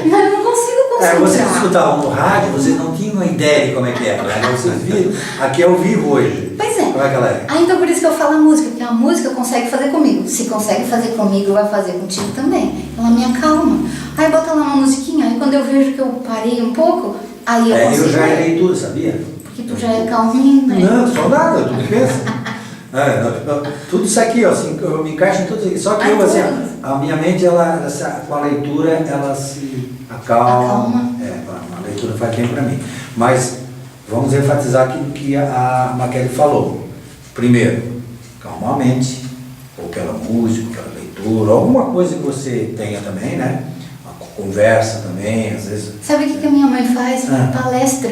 Mas eu não consigo concentrar. Vocês escutavam no rádio, vocês não tinham uma ideia de como é que era, né? Vocês viram, aqui é ao vivo hoje. Pois é. Como é que ela é? Então por isso que eu falo a música, porque a música consegue fazer comigo. Se consegue fazer comigo, vai fazer contigo também. Ela me acalma. Aí bota lá uma musiquinha, aí quando eu vejo que eu parei um pouco, aí eu consigo. Eu já ler. é leitura, sabia? Porque tu já é calminho, né? Não, só nada, tu que pensa. Tudo isso aqui, ó, assim, eu me encaixo em tudo isso aqui. Só que eu, assim, a minha mente, com a leitura, ela se acalma. A leitura faz bem para mim. Mas vamos enfatizar aquilo que a Maquele falou. Primeiro, calmamente, ou pela música, pela leitura, alguma coisa que você tenha também, né? Uma conversa também, às vezes. Sabe o que a minha mãe faz? Palestra.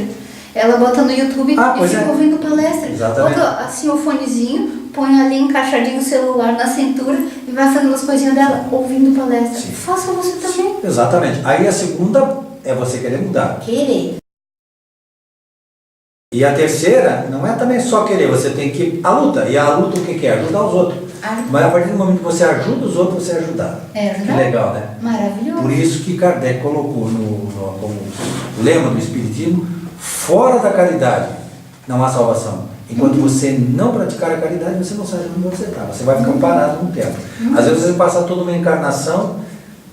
Ela bota no YouTube e fica ouvindo palestra. Exatamente. Bota assim o fonezinho, põe ali encaixadinho o celular na cintura e vai fazendo as coisinhas dela, ouvindo palestra. Sim. Faça você também. Exatamente. Aí a segunda é você querer mudar. Querer. E a terceira, não é também só querer, você tem que... A luta. E a luta o que é? Ajudar os outros. Mas a partir do momento que você ajuda os outros, você é ajudado. É Que ajudar. legal, né? Maravilhoso. Por isso que Kardec colocou como lema do Espiritismo, fora da caridade não há salvação. Enquanto você não praticar a caridade, você não sabe onde você está. Você vai ficar parado no tempo. Às vezes você passa toda uma encarnação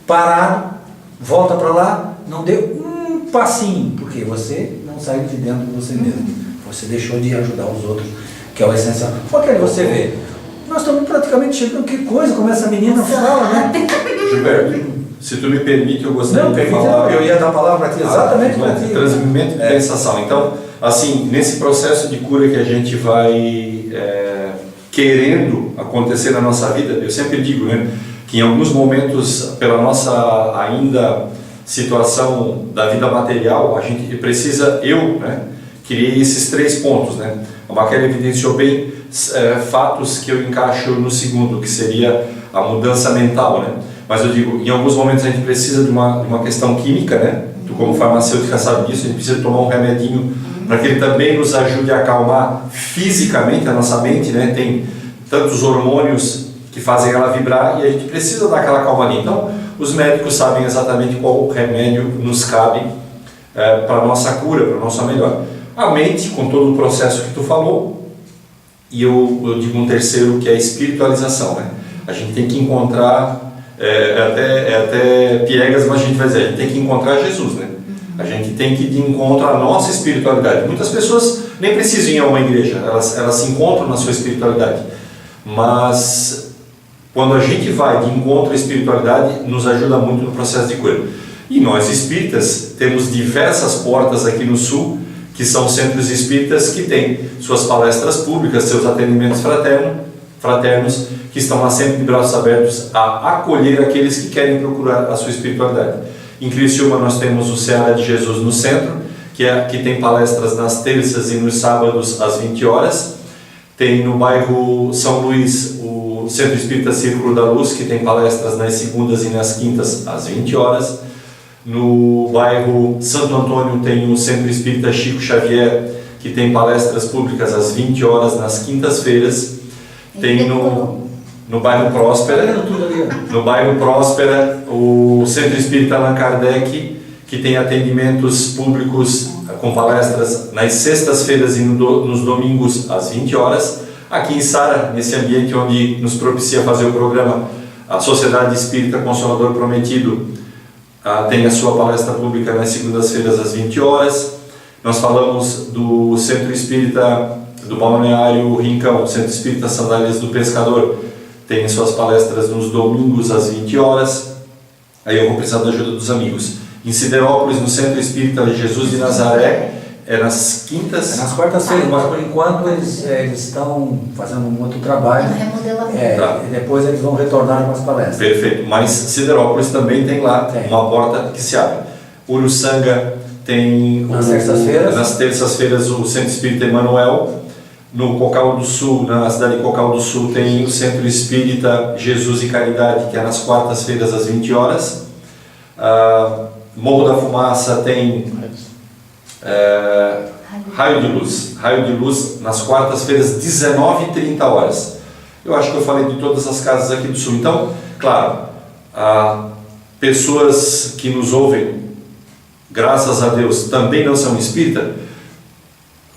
parado, volta para lá, não deu um passinho, porque você não saiu de dentro de você mesmo. Você deixou de ajudar os outros, que é o essencial. Porque aí você vê, nós estamos praticamente chegando, que coisa, como essa menina fala, né? Gilberto, se tu me permite, eu gostaria Não, de permite, falar... eu ia dar a palavra para ti, exatamente para ti. Transmimento de pensação. Então, assim, nesse processo de cura que a gente vai querendo acontecer na nossa vida, eu sempre digo, né, que em alguns momentos, pela nossa ainda situação da vida material, a gente precisa, criei esses 3 pontos, né? A Maquele evidenciou bem fatos que eu encaixo no segundo, que seria a mudança mental, né? Mas eu digo, em alguns momentos a gente precisa de uma questão química, né? Tu como farmacêutica sabe disso, a gente precisa tomar um remedinho para que ele também nos ajude a acalmar fisicamente a nossa mente, né? Tem tantos hormônios que fazem ela vibrar e a gente precisa dar aquela calma ali. Então, os médicos sabem exatamente qual remédio nos cabe para a nossa cura, para a nossa melhora. A mente, com todo o processo que tu falou, e eu digo um terceiro que é a espiritualização, né? A gente tem que encontrar, até piegas, mas a gente vai dizer, a gente tem que encontrar Jesus, né? A gente tem que ir de encontro à nossa espiritualidade. Muitas pessoas nem precisam ir a uma igreja, elas se encontram na sua espiritualidade. Mas quando a gente vai de encontro à espiritualidade, nos ajuda muito no processo de cura. E nós espíritas temos diversas portas aqui no Sul, que são centros espíritas que têm suas palestras públicas, seus atendimentos fraternos, que estão lá sempre de braços abertos a acolher aqueles que querem procurar a sua espiritualidade. Em Criciúma nós temos o Seara de Jesus no centro, que tem palestras nas terças e nos sábados às 20 horas. Tem no bairro São Luís o Centro Espírita Círculo da Luz, que tem palestras nas segundas e nas quintas às 20 horas. No bairro Santo Antônio tem o Centro Espírita Chico Xavier, que que tem palestras públicas às 20 horas nas quintas-feiras. Tem no bairro Próspera, no bairro Próspera, o Centro Espírita Allan Kardec, que tem atendimentos públicos com palestras nas sextas-feiras e nos domingos às 20 horas. Aqui em Sara, nesse ambiente onde nos propicia fazer o programa, a Sociedade Espírita Consolador Prometido tem a sua palestra pública nas segundas-feiras às 20 horas. Nós falamos do Centro Espírita do Balneário Rincão, Centro Espírita Sandálias do Pescador, tem suas palestras nos domingos às 20 horas. Aí eu vou precisar da ajuda dos amigos. Em Siderópolis, no Centro Espírita de Jesus de Nazaré, é nas quintas. É nas quartas-feiras, mas por enquanto eles estão fazendo um outro trabalho. Remodelamento. E depois eles vão retornar com as palestras. Perfeito. Mas Siderópolis também tem lá uma porta que se abre. Uruçanga tem nas terças-feiras. Nas terças-feiras o Centro Espírita Emanuel. No Cocal do Sul, na cidade de Cocal do Sul, tem o Centro Espírita Jesus e Caridade, que é nas quartas-feiras às 20 horas. Morro da Fumaça tem Raio de Luz nas quartas-feiras, 19h30 horas. Eu acho que eu falei de todas as casas aqui do Sul. Então, claro, pessoas que nos ouvem, graças a Deus, também não são espírita.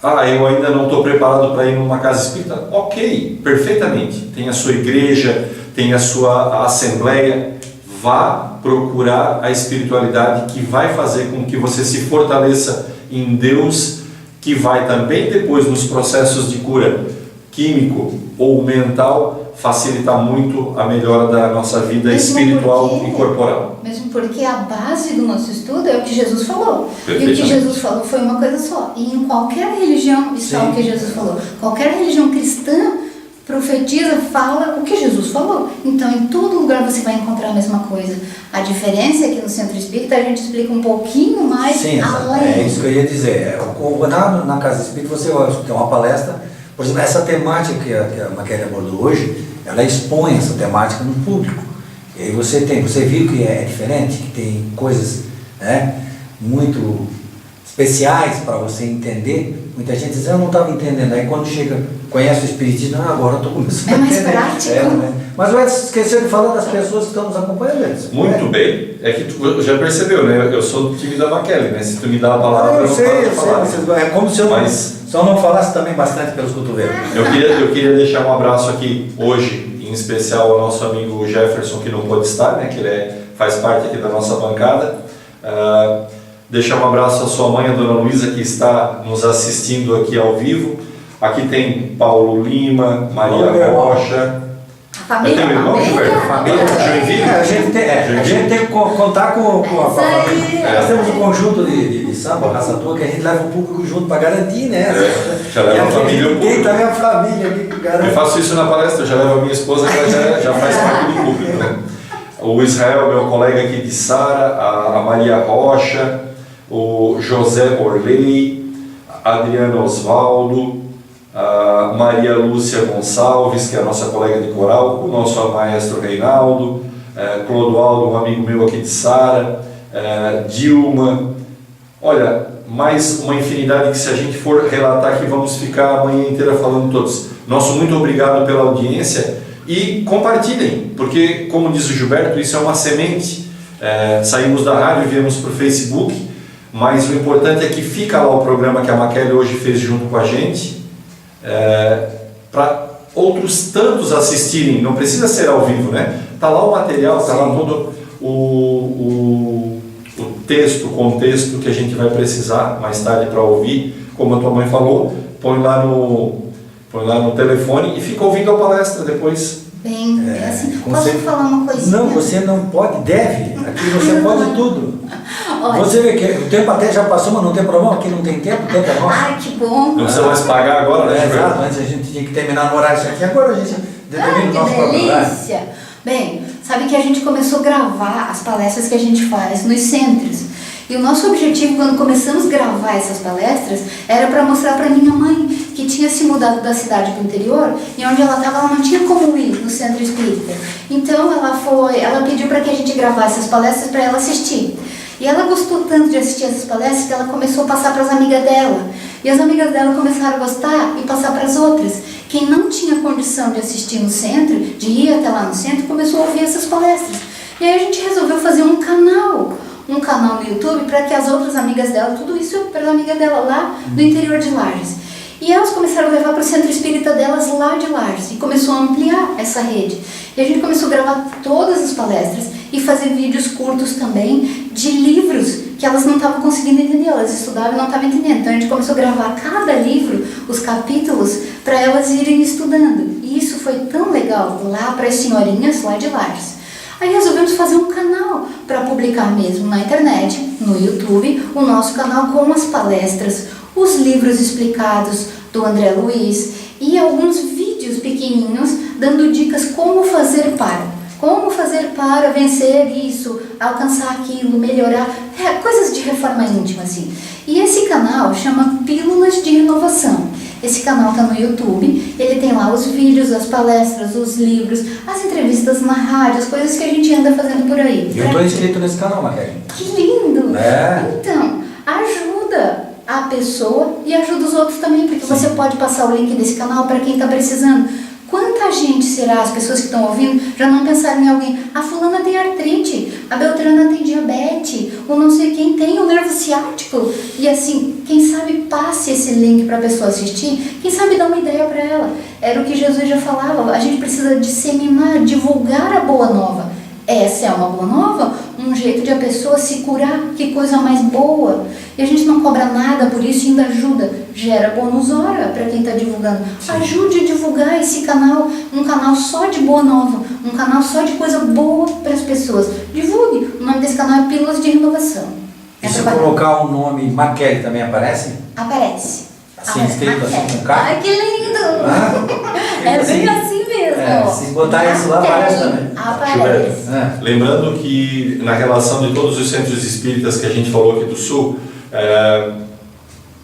Eu ainda não estou preparado para ir numa casa espírita. Ok, perfeitamente. Tem a sua igreja, tem a sua assembleia. Vá procurar a espiritualidade que vai fazer com que você se fortaleça em Deus, que vai também depois nos processos de cura químico ou mental facilitar muito a melhora da nossa vida espiritual e corporal. Mesmo porque a base do nosso estudo é o que Jesus falou. E o que Jesus falou foi uma coisa só. E em qualquer religião está o que Jesus falou. Qualquer religião cristã profetiza, fala o que Jesus falou. Então, em todo lugar você vai encontrar a mesma coisa. A diferença é que no Centro Espírita a gente explica um pouquinho mais além. É isso que eu ia dizer. Na Casa Espírita você tem uma palestra, por exemplo, essa temática que a Maquele abordou hoje, ela expõe essa temática no público. E aí você viu que é diferente, que tem coisas muito especiais para você entender. Muita gente diz, eu não estava entendendo. Aí quando conhece o Espiritismo, agora eu estou começando a entender. É mais prático. Mas vai esquecer de falar das pessoas que estão nos acompanhando. Muito bem. É que tu já percebeu, né? Eu sou do time da Maquele, né? Se tu me dá a palavra, eu não sei. falar. É como se eu não falasse também bastante pelos cotovelos. Eu queria deixar um abraço aqui hoje, em especial ao nosso amigo Jefferson, que não pôde estar, né? Que ele faz parte aqui da nossa bancada. Deixar um abraço à sua mãe, a dona Luísa, que está nos assistindo aqui ao vivo. Aqui tem Paulo Lima, Maria Rocha. Família, família, Joinville. A gente tem que contar com a família. Nós temos um conjunto de samba, Raça Tua, que a gente leva o público junto para garantir, né? Já leva a família. Tem também a família aqui que garante. Eu faço isso na palestra, eu já levo a minha esposa, que ela já faz parte do público, né? O Israel, meu colega aqui de Sara, a Maria Rocha, o José Orley, Adriano Osvaldo, a Maria Lúcia Gonçalves, que é a nossa colega de coral, o nosso maestro Reinaldo, Clodoaldo, um amigo meu aqui de Sara, Dilma. Olha, mais uma infinidade que, se a gente for relatar aqui, vamos ficar a manhã inteira falando todos. Nosso muito obrigado pela audiência e compartilhem, porque, como diz o Gilberto, isso é uma semente. Saímos da rádio e viemos para o Facebook, mas o importante é que fica lá o programa que a Maquele hoje fez junto com a gente, para outros tantos assistirem. Não precisa ser ao vivo, né? Está lá o material, está lá todo o texto, o contexto que a gente vai precisar mais tarde para ouvir. Como a tua mãe falou, põe lá no telefone e fica ouvindo a palestra depois. Bem, assim, posso falar uma coisinha? Não, você não pode, deve. Aqui você pode tudo. Olha, você vê que o tempo até já passou, mas não tem problema, aqui não tem tempo, o tempo é nosso. Ai, que bom. Não precisa mais pagar agora, né? Exato, antes a gente tinha que terminar no horário isso aqui, agora a gente determina o nosso próprio horário. Delícia! Bem, sabe que a gente começou a gravar as palestras que a gente faz nos centros. E o nosso objetivo, quando começamos a gravar essas palestras, era para mostrar para minha mãe, que tinha se mudado da cidade para o interior, e onde ela estava, ela não tinha como ir no centro espírita. Então ela pediu para que a gente gravasse as palestras para ela assistir. E ela gostou tanto de assistir essas palestras que ela começou a passar para as amigas dela. E as amigas dela começaram a gostar e passar para as outras. Quem não tinha condição de assistir no centro, de ir até lá no centro, começou a ouvir essas palestras. E aí a gente resolveu fazer um canal no YouTube para que as outras amigas dela, tudo isso para as amigas dela lá do interior de Lages. E elas começaram a levar para o centro espírita delas lá de Lages e começou a ampliar essa rede. E a gente começou a gravar todas as palestras e fazer vídeos curtos também de livros que elas não estavam conseguindo entender, elas estudavam e não estavam entendendo. Então a gente começou a gravar cada livro, os capítulos, para elas irem estudando. E isso foi tão legal lá para as senhorinhas lá de Lages. Aí resolvemos fazer um canal para publicar mesmo na internet, no YouTube, o nosso canal com as palestras, os livros explicados do André Luiz e alguns vídeos pequenininhos dando dicas como fazer para vencer isso, alcançar aquilo, melhorar, coisas de reforma íntima assim. E esse canal chama Pílulas de Renovação. Esse canal está no YouTube, ele tem lá os vídeos, as palestras, os livros, as entrevistas na rádio, as coisas que a gente anda fazendo por aí. Eu estou inscrito nesse canal, Maquele. Que lindo! É. Então, ajuda a pessoa e ajuda os outros também, porque você pode passar o link desse canal para quem está precisando. Quanta gente será, as pessoas que estão ouvindo, já não pensaram em alguém? A fulana tem artrite, a Beltrana tem diabetes, ou não sei quem tem o nervo ciático. E assim, quem sabe passe esse link para a pessoa assistir, quem sabe dar uma ideia para ela. Era o que Jesus já falava, a gente precisa disseminar, divulgar a boa nova. Essa é uma boa nova, um jeito de a pessoa se curar, que coisa mais boa. E a gente não cobra nada por isso e ainda ajuda. Gera bônus hora para quem está divulgando. Sim. Ajude a divulgar esse canal, um canal só de boa nova, um canal só de coisa boa para as pessoas. Divulgue. O nome desse canal é Pílulas de Renovação. E se colocar o nome Maquele também aparece? Aparece. Assim, escrito assim com K? Ai, que lindo! É bem assim mesmo. Se botar isso lá, aparece também. Aparece. Lembrando que na relação de todos os centros espíritas que a gente falou aqui do Sul,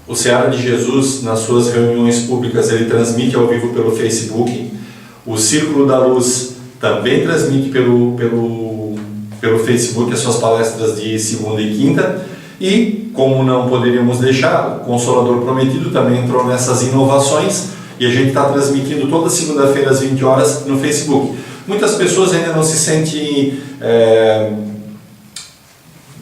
o Seara de Jesus, nas suas reuniões públicas, ele transmite ao vivo pelo Facebook. O Círculo da Luz também transmite pelo Facebook as suas palestras de segunda e quinta. E, como não poderíamos deixar, o Consolador Prometido também entrou nessas inovações e a gente está transmitindo toda segunda-feira às 20 horas no Facebook. Muitas pessoas ainda não se sentem...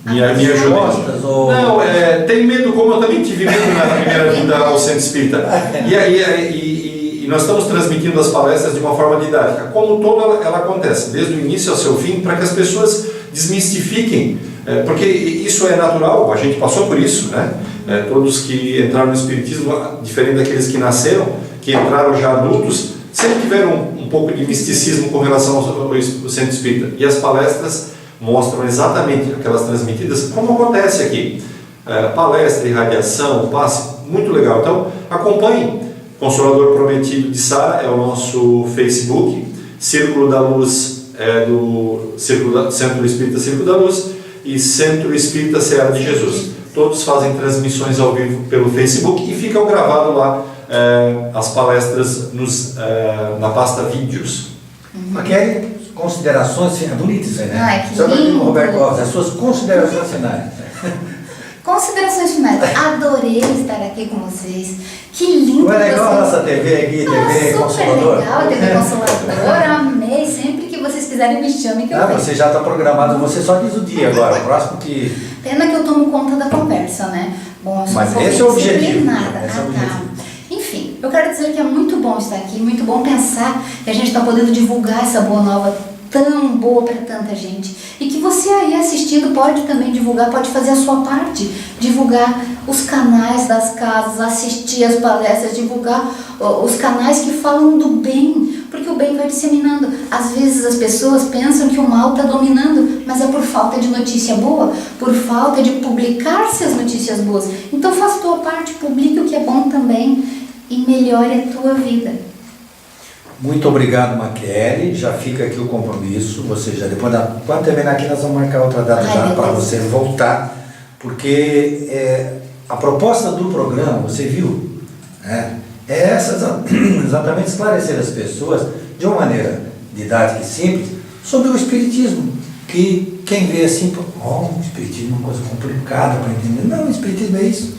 Me ajudam. Não, tem medo, como eu também tive medo na primeira vinda ao Centro Espírita. E nós estamos transmitindo as palestras de uma forma didática, como toda ela acontece, desde o início ao seu fim, para que as pessoas desmistifiquem, porque isso é natural, a gente passou por isso, né? Todos que entraram no Espiritismo, diferente daqueles que nasceram, que entraram já adultos, sempre tiveram um pouco de misticismo com relação ao Centro Espírita. E as palestras mostram exatamente aquelas transmitidas, como acontece aqui. Palestra, irradiação, passe, muito legal. Então, acompanhe. Consolador Prometido de Sara é o nosso Facebook. Círculo da Luz é do Centro Espírita Círculo da Luz e Centro Espírita Seara de Jesus. Todos fazem transmissões ao vivo pelo Facebook e ficam gravadas lá as palestras na pasta vídeos. Maquele, considerações, é bonito isso aí, né? Ai, que lindo. Roberto Alves, as suas considerações finais. Considerações finais. Adorei estar aqui com vocês. Que lindo. Não é legal a nossa TV aqui, TV super Consolador? Legal, TV Consolador. Amei. Sempre que vocês quiserem me chamem que eu venho. Você já está programado, você só diz o dia agora, o próximo que... Pena que eu tomo conta da conversa, né? Bom, mas esse é o objetivo. Enfim, eu quero dizer que é muito bom estar aqui, muito bom pensar que a gente está podendo divulgar essa boa nova tão boa para tanta gente. E que você aí assistindo pode também divulgar, pode fazer a sua parte, divulgar os canais das casas, assistir as palestras, divulgar os canais que falam do bem, porque o bem vai disseminando. Às vezes as pessoas pensam que o mal está dominando, mas é por falta de notícia boa, por falta de publicar-se as notícias boas. Então faça a tua parte, publique o que é bom também e melhore a tua vida. Muito obrigado, Maquele. Já fica aqui o compromisso. Você já depois quando terminar aqui nós vamos marcar outra data já para você voltar, porque a proposta do programa, você viu, é exatamente esclarecer as pessoas de uma maneira didática e simples sobre o Espiritismo, que quem vê assim, o Espiritismo é uma coisa complicada para entender. Não, o Espiritismo é isso.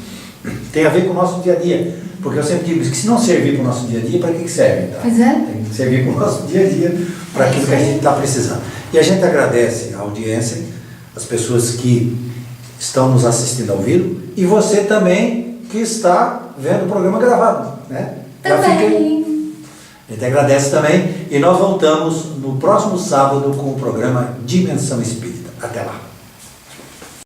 tem a ver com o nosso dia a dia. Porque eu sempre digo que se não servir para o nosso dia a dia, para que serve? Tá? Pois é. Tem que servir para o nosso dia a dia, para aquilo que a gente está precisando. E a gente agradece a audiência, as pessoas que estão nos assistindo ao vivo, e você também que está vendo o programa gravado. Né? Já fica aí. A gente agradece também, e nós voltamos no próximo sábado com o programa Dimensão Espírita. Até lá.